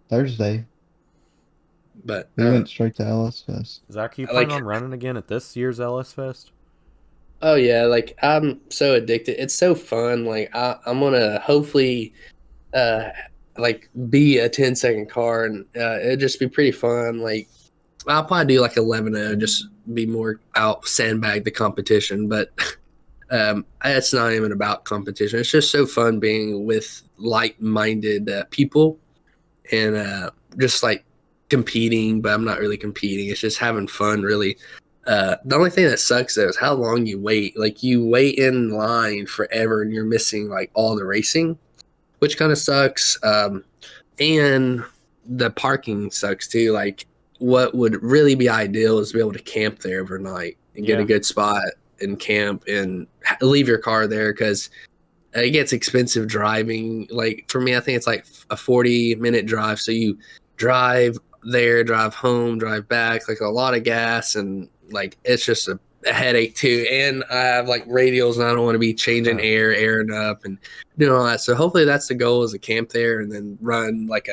Thursday. But We went straight to LS Fest. Zach, you I plan like- on running again at this year's LS Fest? oh yeah, like I'm so addicted. It's so fun. Like I'm gonna hopefully like be a 10-second car, and it'd just be pretty fun. Like I'll probably do like 11-0, just be more out sandbag the competition. But it's not even about competition. It's just so fun being with like-minded people and just like competing. But I'm not really competing. It's just having fun, really. The only thing that sucks though is how long you wait. Like you wait in line forever, and you're missing like all the racing, which kind of sucks. And the parking sucks too. Like what would really be ideal is to be able to camp there overnight and get Yeah. a good spot and camp and leave your car there, because it gets expensive driving. Like for me, I think it's like a 40-minute drive. So you drive there, drive home, drive back, like a lot of gas, and like it's just a headache too. And I have like radials, and I don't want to be changing airing up and doing all that. So hopefully that's the goal, is to camp there and then run like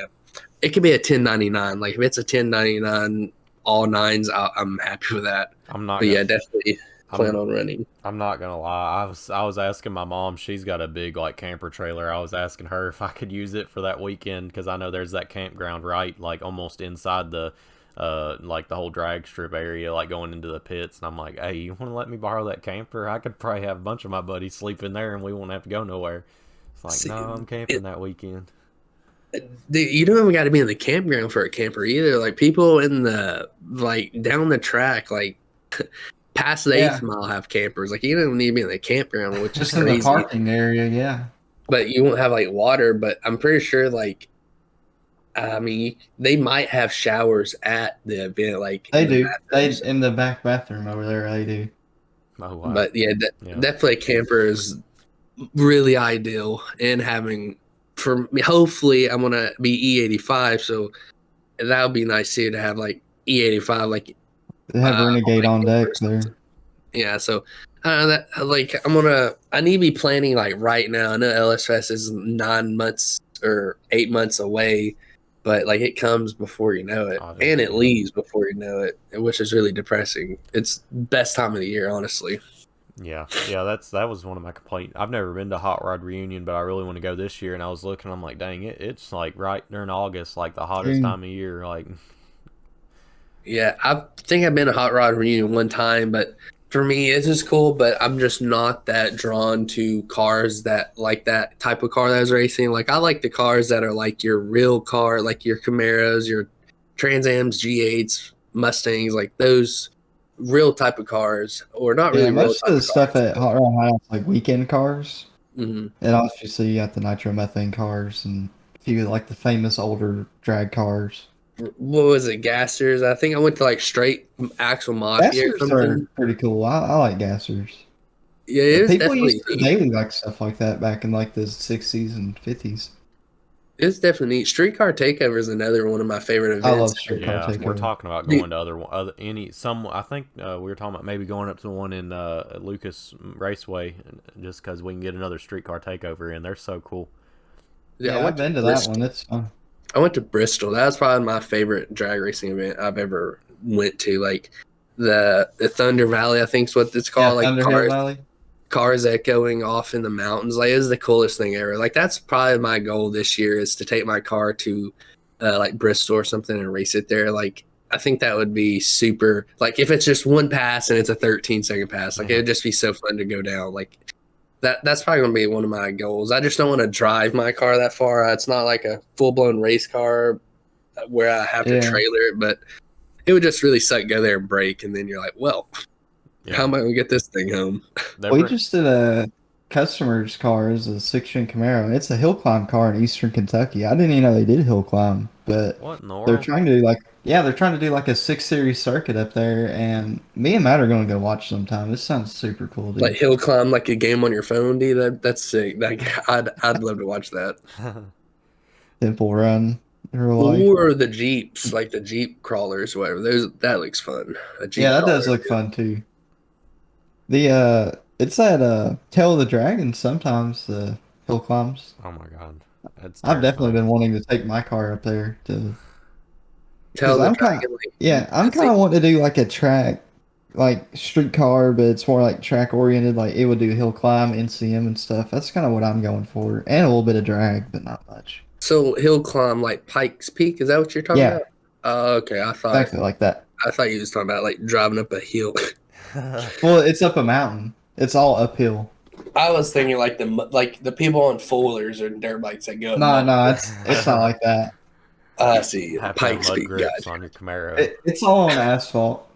it could be a 1099. Like if it's a 1099 all nines, I'm happy with that. I'm not. But Gonna, yeah, definitely plan on running. I'm not gonna lie. I was asking my mom. She's got a big like camper trailer. I was asking her if I could use it for that weekend, because I know there's that campground right like almost inside the like the whole drag strip area, like going into the pits. And I'm like, hey, you want to let me borrow that camper? I could probably have a bunch of my buddies sleep in there, and we won't have to go nowhere. It's like, See, no, I'm camping that weekend. You don't even got to be in the campground for a camper either. Like people in the like down the track, like past the Yeah. 8th mile have campers. Like you don't need to be in the campground, which is Just in the crazy. parking area, yeah. But you won't have like water. But I'm pretty sure like I mean they might have showers at the event. Like They in the do. They bathrooms. in the back bathroom over there. They do. Oh wow. But yeah, Yeah. definitely a camper is really ideal. And having for me, hopefully I'm gonna be E85, so that would be nice too to have like E85, like They have Renegade on deck there. yeah. So that like I need to be planning like right now. I know LS Fest is 9 months or 8 months away, but like it comes before you know it, Obviously. and it leaves before you know it, which is really depressing. It's best time of the year, honestly. Yeah, that was one of my complaints. I've never been to Hot Rod Reunion, but I really want to go this year. And I was looking, I'm like, dang, it's like right during August, like the hottest June. time of year. Like, Yeah, I think I've been to Hot Rod Reunion one time, but for me, it's just cool. But I'm just not that drawn to cars that like that type of car that I was racing. Like I like the cars that are like your real car, like your Camaros, your Trans Ams, G8s, Mustangs, like those real type of cars, or not really. Yeah, real most type of the stuff cars. at Hot Rod House, like weekend cars. Mhm. And obviously, you got the nitromethane cars and a few like the famous older drag cars. What was it, Gassers? I think I went to like straight Axle Mafia or Gassers are something. pretty cool. I like gassers. Yeah, it was People definitely used to neat. daily like stuff like that back in like the 60s and 50s. It's definitely neat. Streetcar Takeover is another one of my favorite I love events. Streetcar yeah, Takeover. we're talking about Dude. going to I think we were talking about maybe going up to the one in Lucas Raceway, just because we can get another streetcar takeover in. They're so cool. Yeah, Yeah, I went I've been to that Bristol. one. It's fun. I went to Bristol. That was probably my favorite drag racing event I've ever went to. Like the Thunder Valley, I think is what it's Yeah, called. Like Thunderhill Valley. cars echoing off in the mountains. Like it was the coolest thing ever. Like that's probably my goal this year, is to take my car to like Bristol or something and race it there. Like I think that would be super. Like if it's just one pass and it's a 13-second pass, like it would just be so fun to go down. Like that's probably gonna be one of my goals. I just don't want to drive my car that far. It's not like a full blown race car where I have to Yeah. trailer it, but it would just really suck. Go there and break, and then you're like, well, Yeah. how am I gonna get this thing home? They're We br- just did a customer's car is a six-gen Camaro. It's a hill climb car in Eastern Kentucky. I didn't even know they did hill climb, but What in the they're world? trying to do like yeah, they're trying to do like a 6 series circuit up there, and me and Matt are gonna go watch sometime. This sounds super cool, Like dude. hill climb, like a game on your phone, dude. That's sick. Like I'd love to watch that. Temple Run in real life. Or the Jeeps, like the Jeep crawlers, whatever. Those that looks fun. A Yeah, Jeep that does crawler. look fun too. The it's at Tail of the Dragon sometimes the hill climbs. Oh my god, that's I've definitely been terrifying. wanting to take my car up there to because Tell the I'm kind of dragon, like yeah, I'm I kind think of wanting to do like a track like street car, but it's more like track oriented. Like it would do hill climb, NCM and stuff. That's kind of what I'm going for, and a little bit of drag, but not much. so. Hill climb like Pikes Peak. Is that what you're talking Yeah, about? Oh, okay. exactly like that. I thought you was talking about like driving up a hill. Well, it's up a mountain. It's all uphill. I was thinking like the people on foilers or dirt bikes that go up. No, mountains. no, it's not like that. I see. Have to have Pikes mud Peak, grips gotcha. on your Camaro. It's all on asphalt.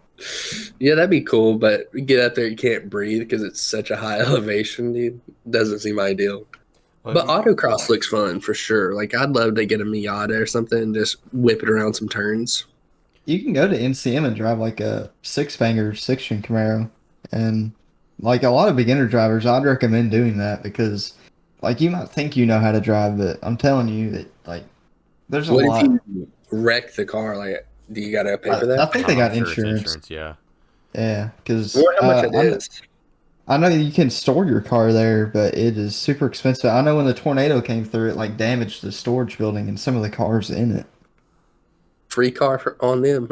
Yeah, that'd be cool, but you get up there, you can't breathe because it's such a high elevation, dude. Doesn't seem ideal. Well, But autocross looks fun for sure. Like I'd love to get a Miata or something and just whip it around some turns. You can go to NCM and drive like a six-banger six-gen Camaro, and like a lot of beginner drivers, I'd recommend doing that because, like, you might think you know how to drive, but I'm telling you that like there's a What if lot. you wreck the car? Like, do you gotta pay for I that? think they got I'm sure it's insurance. insurance. Yeah. Yeah, because I wonder how much it is. I know you can store your car there, but it is super expensive. I know when the tornado came through, it like damaged the storage building and some of the cars in it. Free car on them.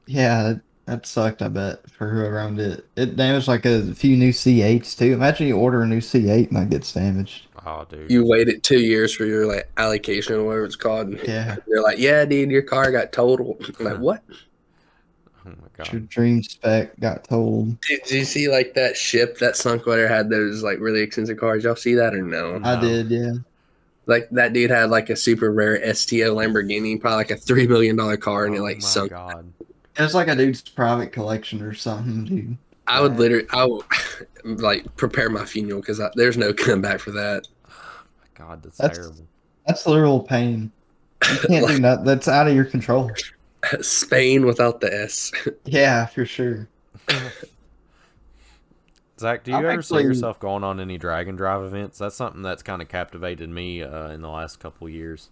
Yeah, that sucked, I bet, for whoever owned it. It damaged like a few new C8s too. Imagine you order a new C8 and that gets damaged. Oh, dude. You waited 2 years for your like allocation or whatever it's called. And Yeah, they're like, yeah, dude, your car got totaled. I'm like, what? Oh my your god. dream spec got told. Did you see like that ship that sunk water had those like really expensive cars? Y'all see that or no? No. I did, yeah. Like that dude had like a super rare STO Lamborghini, probably like a $3 million car, and it Oh like my sunk. god. It was like a dude's private collection or something, dude. I would like prepare my funeral because there's no comeback for that. God, that's That's terrible. that's literal pain. You can't do that. That's out of your control. Spain without the S. Yeah, for sure. Zach, do you I'm ever see actually- yourself going on any drag and drive events? That's something that's kind of captivated me in the last couple of years.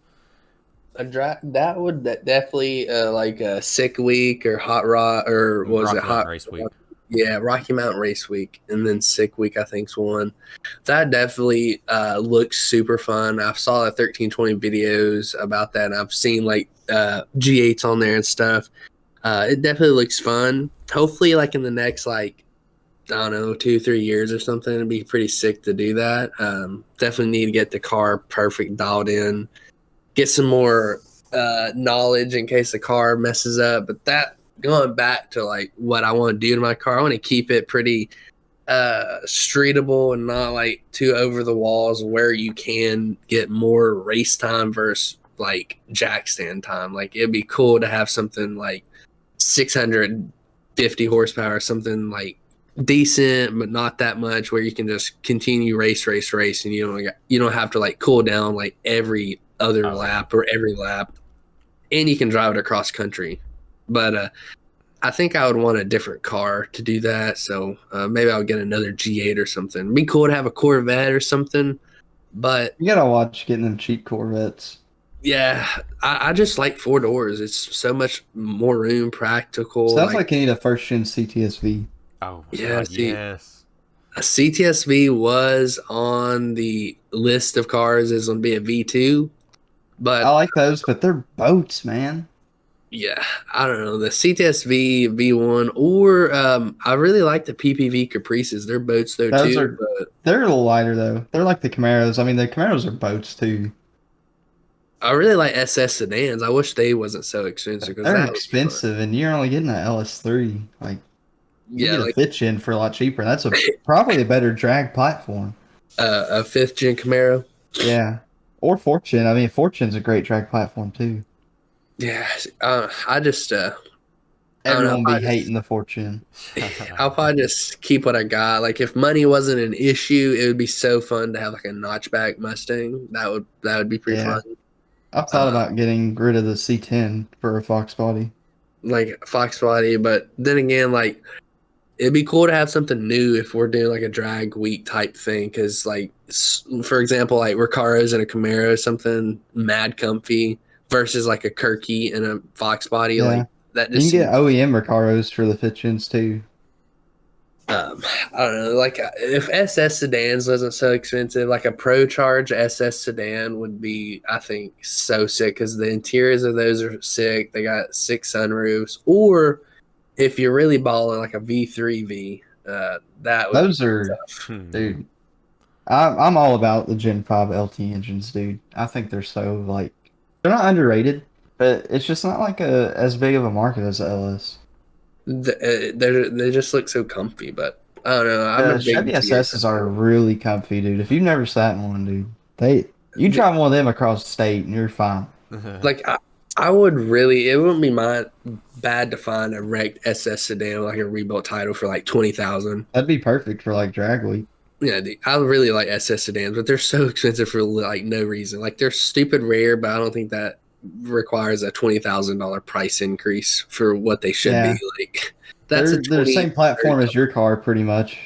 That would definitely like a sick week or hot rod or what was Rocky it Mountain hot Race Week. Yeah, Rocky Mountain Race Week, and then Sick Week, I think's one. That definitely looks super fun. I saw the 1320 videos about that, and I've seen like G8s on there and stuff. It definitely looks fun. Hopefully, like in the next like I don't know 2-3 years or something, it'd be pretty sick to do that. Definitely need to get the car perfect dialed in, get some more knowledge in case the car messes up. But that going back to like what I want to do to my car, I want to keep it pretty streetable and not like too over the walls where you can get more race time versus like jack stand time. Like it'd be cool to have something like 650 horsepower, something like decent but not that much where you can just continue race and you don't have to like cool down like every other Oh, lap or every lap, and you can drive it across country. But I think I would want a different car to do that. So maybe I'll get another G8 or something. It'd be cool to have a Corvette or something. But You gotta watch getting them cheap Corvettes. yeah, I just like four doors. It's so much more room, practical. Sounds like you need a first gen CTSV. Oh my Yeah, god, see- yes. a CTSV was on the list of cars as going to be a V2. But I like those, but they're boats, man. yeah, I don't know. The CTSV V1 or I really like the PPV Caprices. They're boats though Those too. are- But They're a little lighter though. They're like the Camaros. I mean, the Camaros are boats too. I really like SS sedans. I wish they wasn't so expensive because They're that was fun. expensive, and you're only getting that LS3. Like you Yeah, get like a fifth gen for a lot cheaper. That's probably a better drag platform. a fifth gen Camaro. Yeah, or fourth gen. I mean, fourth gen's a great drag platform too. Yeah, I just I don't know. Everyone be hating the Fortune. I'll probably just keep what I got. Like if money wasn't an issue, it would be so fun to have like a notchback Mustang. That would be pretty Yeah. fun. I've thought about getting rid of the C10 for a Fox body. Like Fox body, but then again, like it'd be cool to have something new if we're doing like a drag week type thing. Because like for example, like Recaros and a Camaro, something mad comfy versus like a Kirky and a Fox body. Yeah. Like that You just can get OEM Recaros for the Fitchins too. I don't know, like if SS sedans wasn't so expensive, like a Pro Charge SS sedan would be, I think, so sick because the interiors of those are sick. They got 6 sunroofs, or if you're really balling, like a V3V, that would Those be are, tough. dude. I'm all about the Gen 5 LT engines, dude. I think they're so like they're not underrated, but it's just not like as big of a market as the LS. They just look so comfy, but I don't know. I'm a The big Chevy SSs are really comfy, dude. If you've never sat in one, dude, you drive one of them across the state and you're fine. like I would really. It wouldn't be bad to find a wrecked SS sedan with like a rebuilt title for like 20,000. That'd be perfect for like drag week. Yeah, dude, I really like SS sedans, but they're so expensive for like no reason. Like they're stupid rare, but I don't think that requires a $20,000 price increase for what they should Yeah. be. Like that's They're the same platform as your car, pretty much.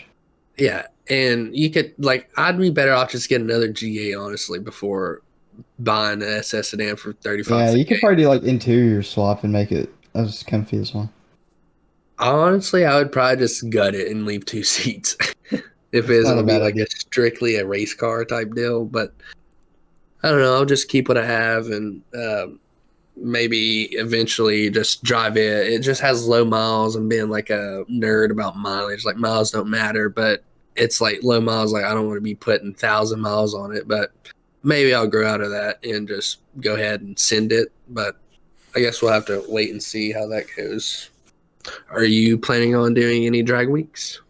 yeah, and you could like I'd be better off just getting another GA honestly before buying an SS sedan for 35. Yeah, you could probably do like interior swap and make it as comfy as one. Honestly, I would probably just gut it and leave 2 seats if it was not a gonna be bad like idea. strictly a race car type deal. But I don't know. I'll just keep what I have and maybe eventually just drive it. It just has low miles and being like a nerd about mileage. Like miles don't matter, but it's like low miles. Like I don't want to be putting 1,000 miles on it, but maybe I'll grow out of that and just go ahead and send it. But I guess we'll have to wait and see how that goes. Are you planning on doing any drag weeks?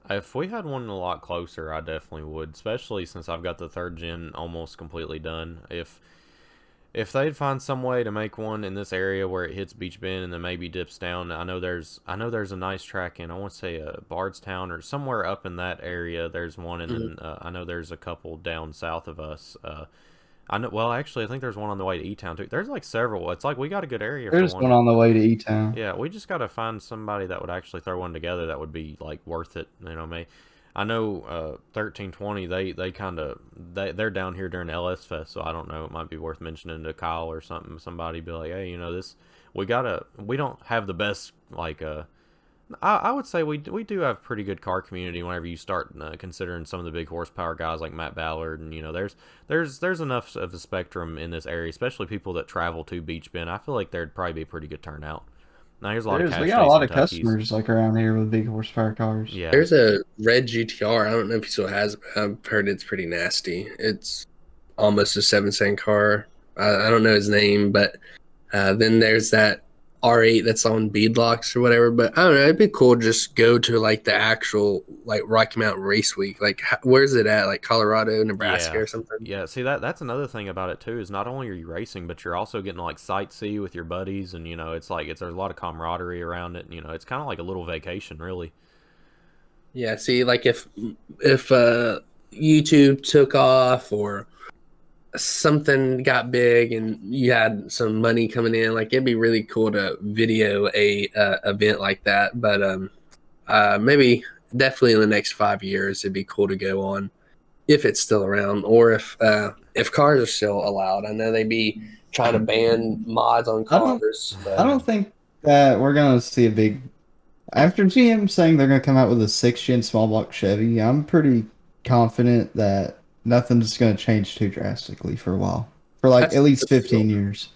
If we had one a lot closer, I definitely would, especially since I've got the 3rd gen almost completely done. If they'd find some way to make one in this area where it hits Beach Bend and then maybe dips down, I know there's a nice track in, I want to say Bardstown or somewhere up in that area. There's one, and then I know there's a couple down south of us. I know. Well, actually, I think there's one on the way to E-Town too. There's like several. It's like we got a good area There's for one on the way to E-Town. Yeah, we just got to find somebody that would actually throw one together that would be like worth it. You know what I mean? I know 1320. They kind of they're down here during LS Fest, so I don't know. It might be worth mentioning to Kyle or something. Somebody be like, hey, you know this. We don't have the best like I would say we do have pretty good car community whenever you start considering some of the big horsepower guys like Matt Ballard, and you know there's enough of a spectrum in this area, especially people that travel to Beach Bend. I feel like there'd probably be a pretty good turnout. Now here's a lot of cash We got a lot of Kentuckys. customers like around here with big horsepower cars. Yeah, There's a red GTR. I don't know if he still has it, but I've heard it's pretty nasty. It's almost a 7 cent car. I don't know his name, but then there's that R8 that's on beadlocks or whatever. But I don't know. It'd be cool to just go to like the actual like Rocky Mountain Race Week. Like where's it at? Like Colorado, Nebraska, or something. Yeah, see that's another thing about it too is not only are you racing, but you're also getting to like sightsee with your buddies, and you know it's like there's a lot of camaraderie around it. And, you know, it's kind of like a little vacation, really. Yeah. See, like if YouTube took off or something got big and you had some money coming in, like it'd be really cool to video a event like that. But maybe definitely in the next 5 years it'd be cool to go on if it's still around, or if cars are still allowed. I know they'd be trying to ban mods on cars. I don't think that we're gonna see a big after GM saying they're gonna come out with a 6th-gen small block Chevy. I'm pretty confident that nothing's going to change too drastically for a while. For like at least 15 years.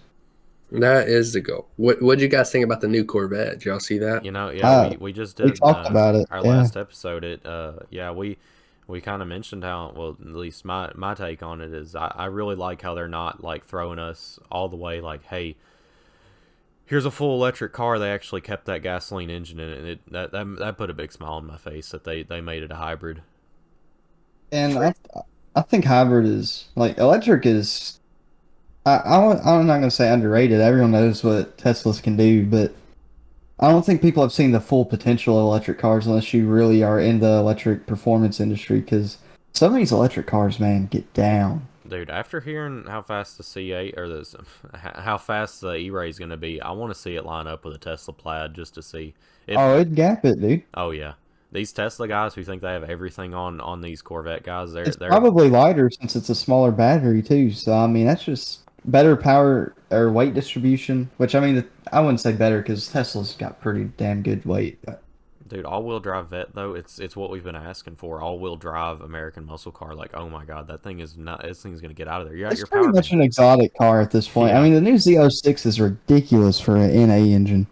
That is the goal. What do you guys think about the new Corvette? Did y'all see that? You know, yeah, we just did. We talked about it. Our last episode. We kind of mentioned how, well, at least my take on it is I really like how they're not like throwing us all the way like, hey, here's a full electric car. They actually kept that gasoline engine in it. And that put a big smile on my face that they made it a hybrid. And I think hybrid is like electric is. I'm not gonna say underrated. Everyone knows what Teslas can do, but I don't think people have seen the full potential of electric cars unless you really are in the electric performance industry. Because some of these electric cars, man, get down. Dude, after hearing how fast the C8 or how fast the E-Ray is going to be, I want to see it line up with a Tesla Plaid just to see. Oh, it'd gap it, dude. Oh yeah, these Tesla guys who think they have everything on these Corvette guys, It's they're probably lighter since it's a smaller battery too. So I mean, that's just better power or weight distribution. Which I mean, I wouldn't say better because Tesla's got pretty damn good weight. But dude, all-wheel drive Vet though, it's what we've been asking for. All-wheel drive American muscle car, like oh my god, that thing is not. This thing's gonna get out of there. You're at it's your pretty power. much an exotic car at this point. Yeah. I mean, the new Z06 is ridiculous for an NA engine.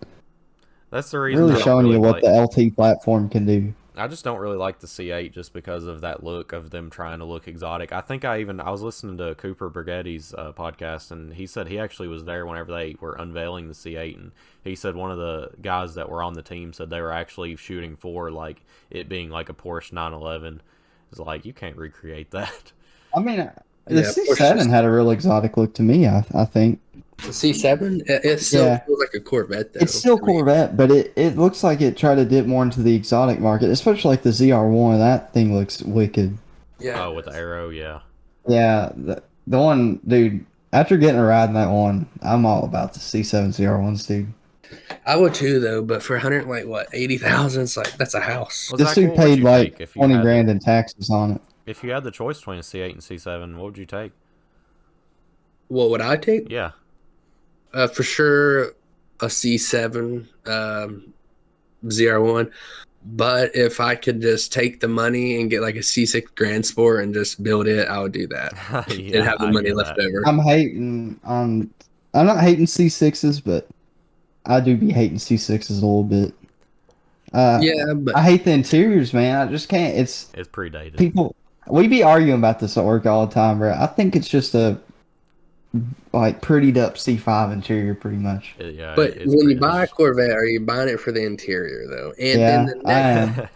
That's the reason. I Really don't showing really you what like- the LT platform can do. I just don't really like the C8 just because of that look of them trying to look exotic. I think I was listening to Cooper Brighetti's podcast, and he said he actually was there whenever they were unveiling the C8, and he said one of the guys that were on the team said they were actually shooting for like it being like a Porsche 911. It's like you can't recreate that. I mean, the Yeah, C7 Porsche's- had a real exotic look to me. I think The C7, it still Yeah. feels like a Corvette though. it's still to me. Corvette, but it looks like it tried to dip more into the exotic market, especially like the ZR1. That thing looks wicked. Yeah. Oh, with the arrow, yeah. Yeah, the one, dude. After getting a ride in that one, I'm all about the C7 ZR1s, dude. I would too though, but for 100 like what 80,000, it's like that's a house. Well, This Zach, dude what would paid you like take if you 20 had grand in taxes on it. If you had the choice between a C8 and C7, what would you take? What would I take? Yeah. For sure, a C7 ZR1. But if I could just take the money and get like a C6 Grand Sport and just build it, I would do that Yeah, and have the I money get left that. over. I'm hating on. I'm not hating C6s, but I do be hating C6s a little bit. Yeah, but I hate the interiors, man. I just can't. It's It's predated. people. We be arguing about this at work all the time, bro. I think it's just a like prettied up C5 interior, pretty much. Yeah, but it's when you predated. buy a Corvette, are you buying it for the interior though? And Yeah, then I am.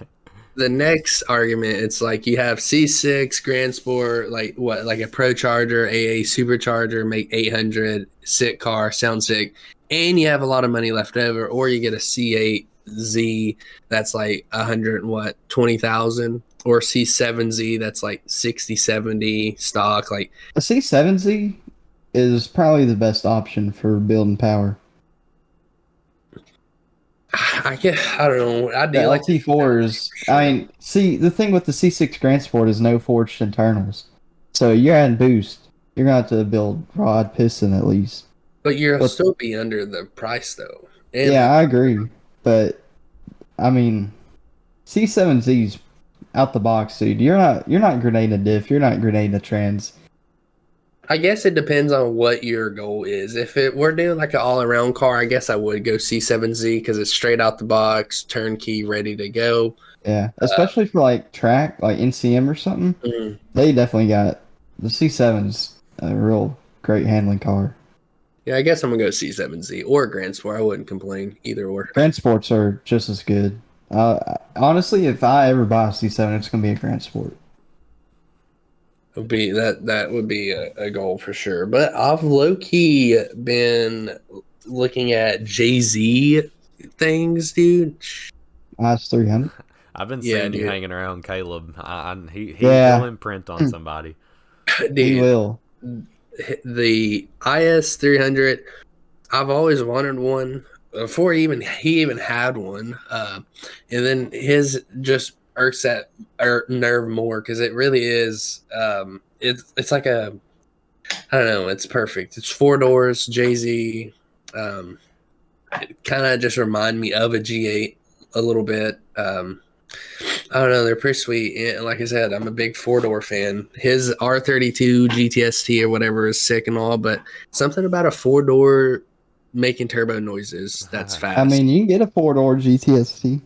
the next argument, it's like you have C6 Grand Sport, like what, like a Pro Charger, AA Supercharger, make 800, sick car, sound sick, and you have a lot of money left over, or you get a C8Z that's like 100 and what 20,000, or C7Z that's like 60, 70 stock. Like A C7Z is probably the best option for building power. I don't know. I The do like LT4 is. I mean, see, the thing with the C6 Grand Sport is no forged internals, so you're adding boost. You're gonna have to build rod piston at least. but you'll But- still be under the price though. And Yeah, I agree, but I mean, C7Z's out the box, dude. You're not grenading a diff. You're not grenading a trans. I guess it depends on what your goal is. If we're doing like an all-around car, I guess I would go C7Z because it's straight out the box, turnkey, ready to go. Yeah, especially for like track, like NCM or something. Mm. They definitely got the C7's a real great handling car. Yeah, I guess I'm gonna go C7Z or Grand Sport. I wouldn't complain either or. Grand Sports are just as good. Honestly, if I ever buy a C7, it's gonna be a Grand Sport. Would be that would be a goal for sure. But I've low key been looking at Jay-Z things, dude. IS300. I've been Yeah, seeing you dude. hanging around Caleb. He Yeah. will imprint on somebody. He Dude, will. the IS300, I've always wanted one before he even had one, and then his just irks that nerve more because it really is. It's like a, I don't know. It's perfect. It's 4 doors, Jay-Z. It kind of just remind me of a G8 a little bit. I don't know. They're pretty sweet. And like I said, I'm a big 4-door fan. His R32 GTST or whatever is sick and all, but something about a 4-door making turbo noises, that's fast. I mean, you can get a 4-door GTST.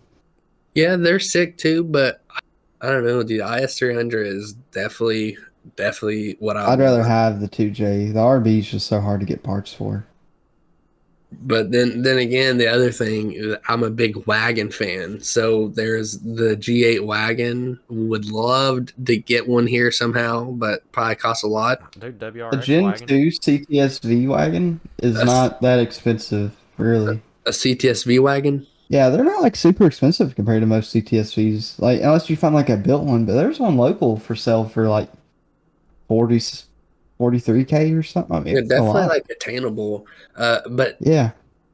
yeah, they're sick too, but I don't know, dude. IS300 is definitely what I'd rather have the 2J. The RB is just so hard to get parts for. But then again, the other thing is I'm a big wagon fan. So there's the G8 wagon. Would love to get one here somehow, but probably costs a lot. Dude, WRX The Gen wagon. 2 CTS V wagon is That's- not that expensive, really. A CTS V wagon. Yeah, they're not like super expensive compared to most CTSVs. Like unless you find like a built one, but there's one local for sale for like 40, 43K or something. I mean, They're it's a definitely lot. like attainable. But Yeah,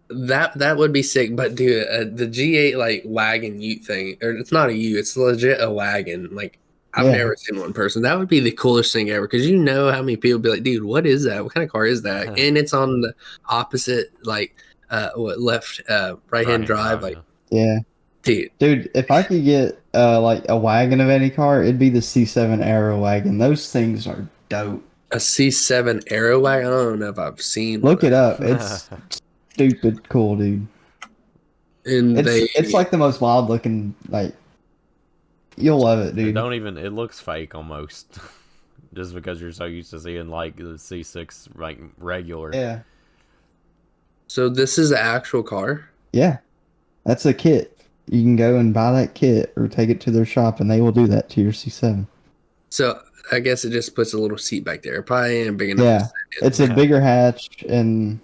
that would be sick. But dude, the G8 like wagon Ute thing, or it's not a Ute, it's legit a wagon. Like I've yeah, never seen one in person. That would be the coolest thing ever because you know how many people be like, dude, what is that? What kind of car is that? And it's on the opposite, like what left right Right hand hand drive. drive, Like, yeah. yeah. dude, Dude, if I could get like a wagon of any car, it'd be the C7 Aero wagon. Those things are dope. a C7 Aero wagon. I don't know if I've seen one Look of it up. those. It's stupid cool, dude. And It's like the most wild looking like you'll love it, It dude. don't even. It looks fake almost, just because you're so used to seeing like the C6 like regular. Yeah. so this is the actual car. Yeah. That's a kit. You can go and buy that kit or take it to their shop and they will do that to your C7. So I guess it just puts a little seat back there. It probably ain't big enough. Yeah. To sit in. It's a bigger hatch and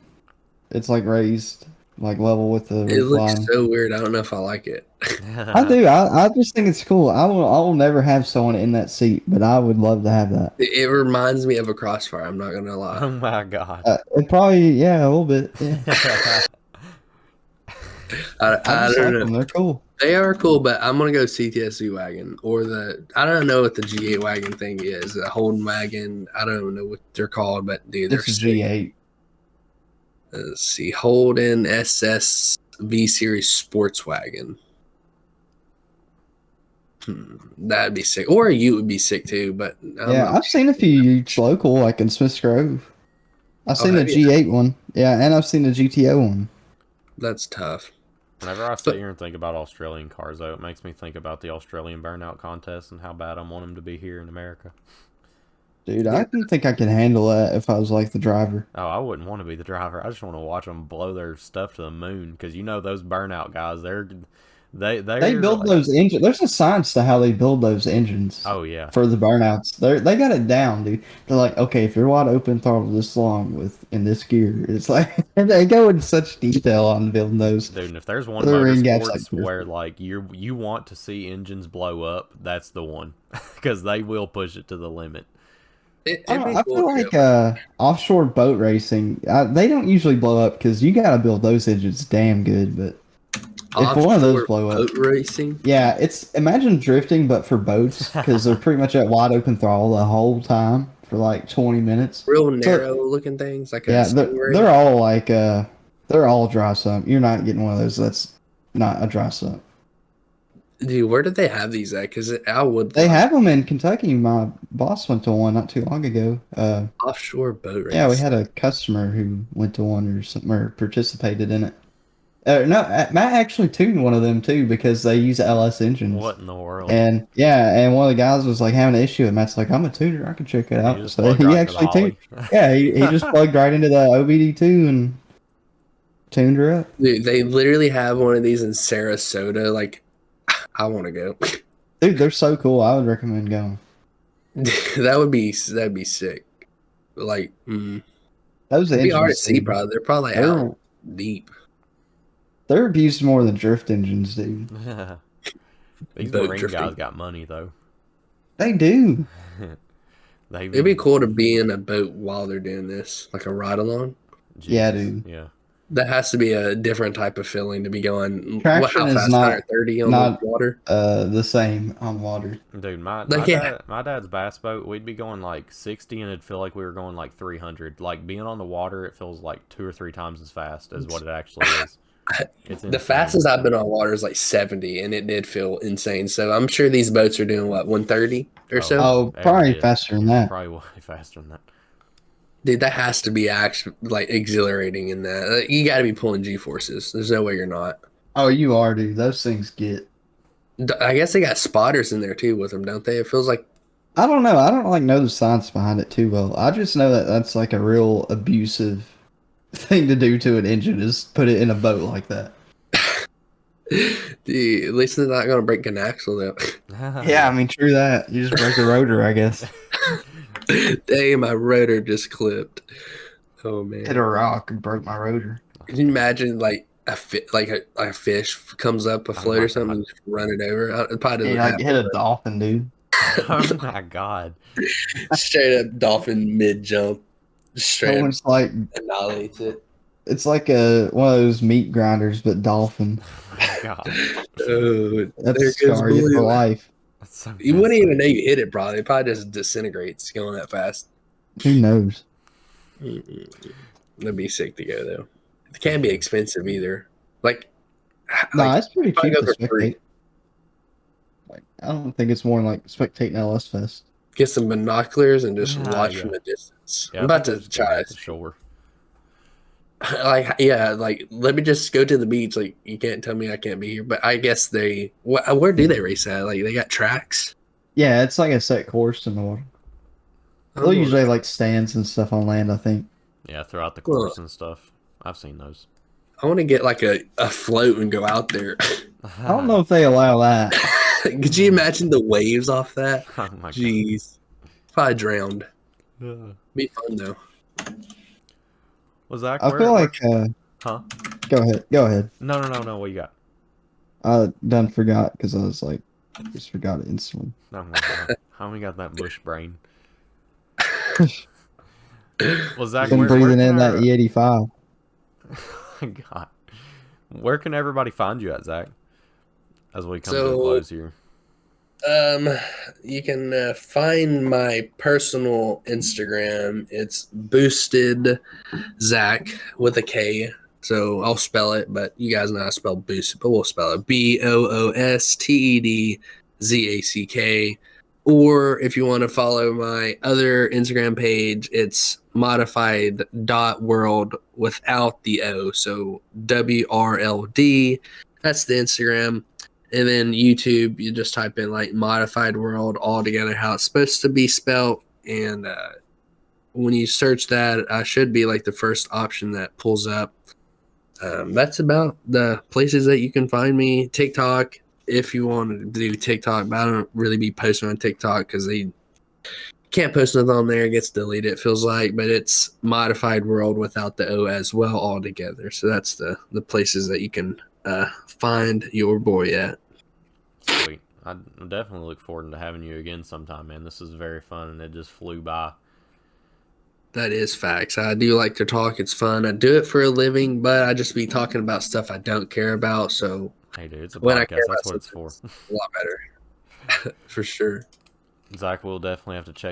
it's like raised like level with the It roof looks line. so weird. I don't know if I like it. I do. I just think it's cool. I will never have someone in that seat, but I would love to have that. It reminds me of a Crossfire. I'm not gonna lie. Oh my god. It probably yeah, a little bit. Yeah. I I just don't like know. them. They're cool. They are cool, but I'm gonna go CTSV wagon or I don't know what the G8 wagon thing is. A Holden wagon. I don't know what they're called, but dude, they're This is sick. G8. Let's see, Holden SS V Series Sports Wagon. That'd be sick. Or a Ute would be sick too, but Yeah, I've seen a few Utes local, like in Smiths Grove. I've seen the have you? G8 one. Yeah, and I've seen the GTO one. That's tough. Whenever I sit But- here and think about Australian cars, though, it makes me think about the Australian burnout contest and how bad I want them to be here in America. Dude, I didn't think I could handle that if I was like the driver. Oh, I wouldn't want to be the driver. I just want to watch them blow their stuff to the moon because you know those burnout guys. They Build those engines. There's a science to how they build those engines. Oh yeah. For the burnouts, they got it down, dude. They're like, okay, if you're wide open throttle this long with in this gear, it's like and they go in such detail on building those. Dude, and if there's one The ring gap's motorsports like where like you want to see engines blow up, that's the one because they will push it to the limit. I feel like offshore boat racing, they don't usually blow up because you got to build those engines damn good. But if one of those blow up, boat racing. yeah, it's imagine drifting but for boats because they're pretty much at wide open throttle the whole time for like 20 minutes. Real narrow looking things. Like Yeah, a Stingray. they're all like they're all dry sump. You're not getting one of those. That's not a dry sump. Dude, where did they have these at? Because I would. They have them in Kentucky. My boss went to one not too long ago. Offshore boat racing. Yeah, we had a customer who went to one or something or participated in it. No, Matt actually tuned one of them too because they use LS engines. What in the world? And yeah, and one of the guys was like having an issue, and Matt's like, "I'm a tuner, I can check it You out." just So plugged he right into the actually tuned. Holly. Yeah, he just plugged right into the OBD2 and tuned her up. Dude, they literally have one of these in Sarasota. Like, I want to go. Dude, they're so cool. I would recommend going. that'd be sick. Like, Those it'd be hard to engines, see. dude, Probably they're probably they're, out deep. they're abused more than drift engines, dude. These Boat marine drifting. guys got money though. They do. It'd be cool to be in a boat while they're doing this, like a ride along. Yeah, Jesus, dude. Yeah. That has to be a different type of feeling to be going. Traction how is fast? not- 130 on not- the water. The same on water. Dude, my Yeah. my dad's bass boat, we'd be going like 60 and it'd feel like we were going like 300. Like being on the water, it feels like 2 or 3 times as fast as what it actually is. It's The insane. fastest I've been on water is like 70, and it did feel insane. So I'm sure these boats are doing what 130 or so. Oh, every probably bit. faster than that. Probably way faster than that. Dude, that has to be actually like exhilarating in that. You got to be pulling G forces. There's no way you're not. Oh, you are, dude. Those things get. I guess they got spotters in there too with them, don't they? It feels like I don't know. I don't like know the science behind it too well. I just know that that's like a real abusive thing to do to an engine is put it in a boat like that. dude, at least they're not going to break an axle though. Yeah, I mean, true that. You just break the rotor, I guess. Dang, my rotor just clipped. Oh man. Hit a rock and broke my rotor. Can you imagine like a fish comes up a Oh float my or something, and just run it over. It probably And doesn't like happen. hit a dolphin, dude. Oh my god. Straight up dolphin mid jump, straight up Someone's like, annihilates it. it's like a one of those meat grinders, but dolphin. Oh my god. Oh, That's there goes scar you for Blue. life. That's so You wouldn't even fascinating. know you hit it. Probably. It probably just disintegrates going that fast. Who knows? That'd be sick to go though. It can't be expensive either. Like, Nah, it's pretty probably cheap go to for free. spectate. Like, I don't think it's more like spectating LS Fest. Get some binoculars and just Yeah, watch yeah. from a distance. Yeah, I'm I about think to just go try. back to shore. Like, yeah, like let me just go to the beach. Like, you can't tell me I can't be here. But I guess where do they race at? Like, they got tracks. Yeah, it's like a set course in the water. They'll usually have, like stands and stuff on land, I think. Yeah, throughout the Well- course and stuff. I've seen those. I want to get like a float and go out there. I don't know if they allow that. Could you imagine the waves off that? Oh my Jeez, probably drowned. god. Be fun though. Was that I feel like huh? go ahead. Go ahead. No. What you got? I done forgot because I was like just forgot it instantly. Oh my god. How we got that bush brain? Was that Been where breathing in can that our- E85. God. Where can everybody find you at, Zach? As we come to a So- close here. You can find my personal Instagram. It's boosted Zach with a K. So I'll spell it, but you guys know how to spell boosted, but we'll spell it BOOSTEDZACK. Or if you want to follow my other Instagram page, it's modified.world without the O. So WRLD. That's the Instagram. And then YouTube, you just type in like modified world all together, how it's supposed to be spelt. And when you search that, I should be like the first option that pulls up. That's about the places that you can find me. TikTok, if you want to do TikTok, but I don't really be posting on TikTok because they can't post nothing on there. It gets deleted, it feels like. But it's modified world without the O as well all together. So that's the places that you can find your boy at. Sweet. I definitely look forward to having you again sometime, man. This is very fun and it just flew by. That is facts. I do like to talk. It's fun. I do it for a living, but I just be talking about stuff I don't care about. So Hey, dude, it's a when I podcast. care That's about what it's for. something, it's a lot better. For sure. Zach, we'll definitely have to check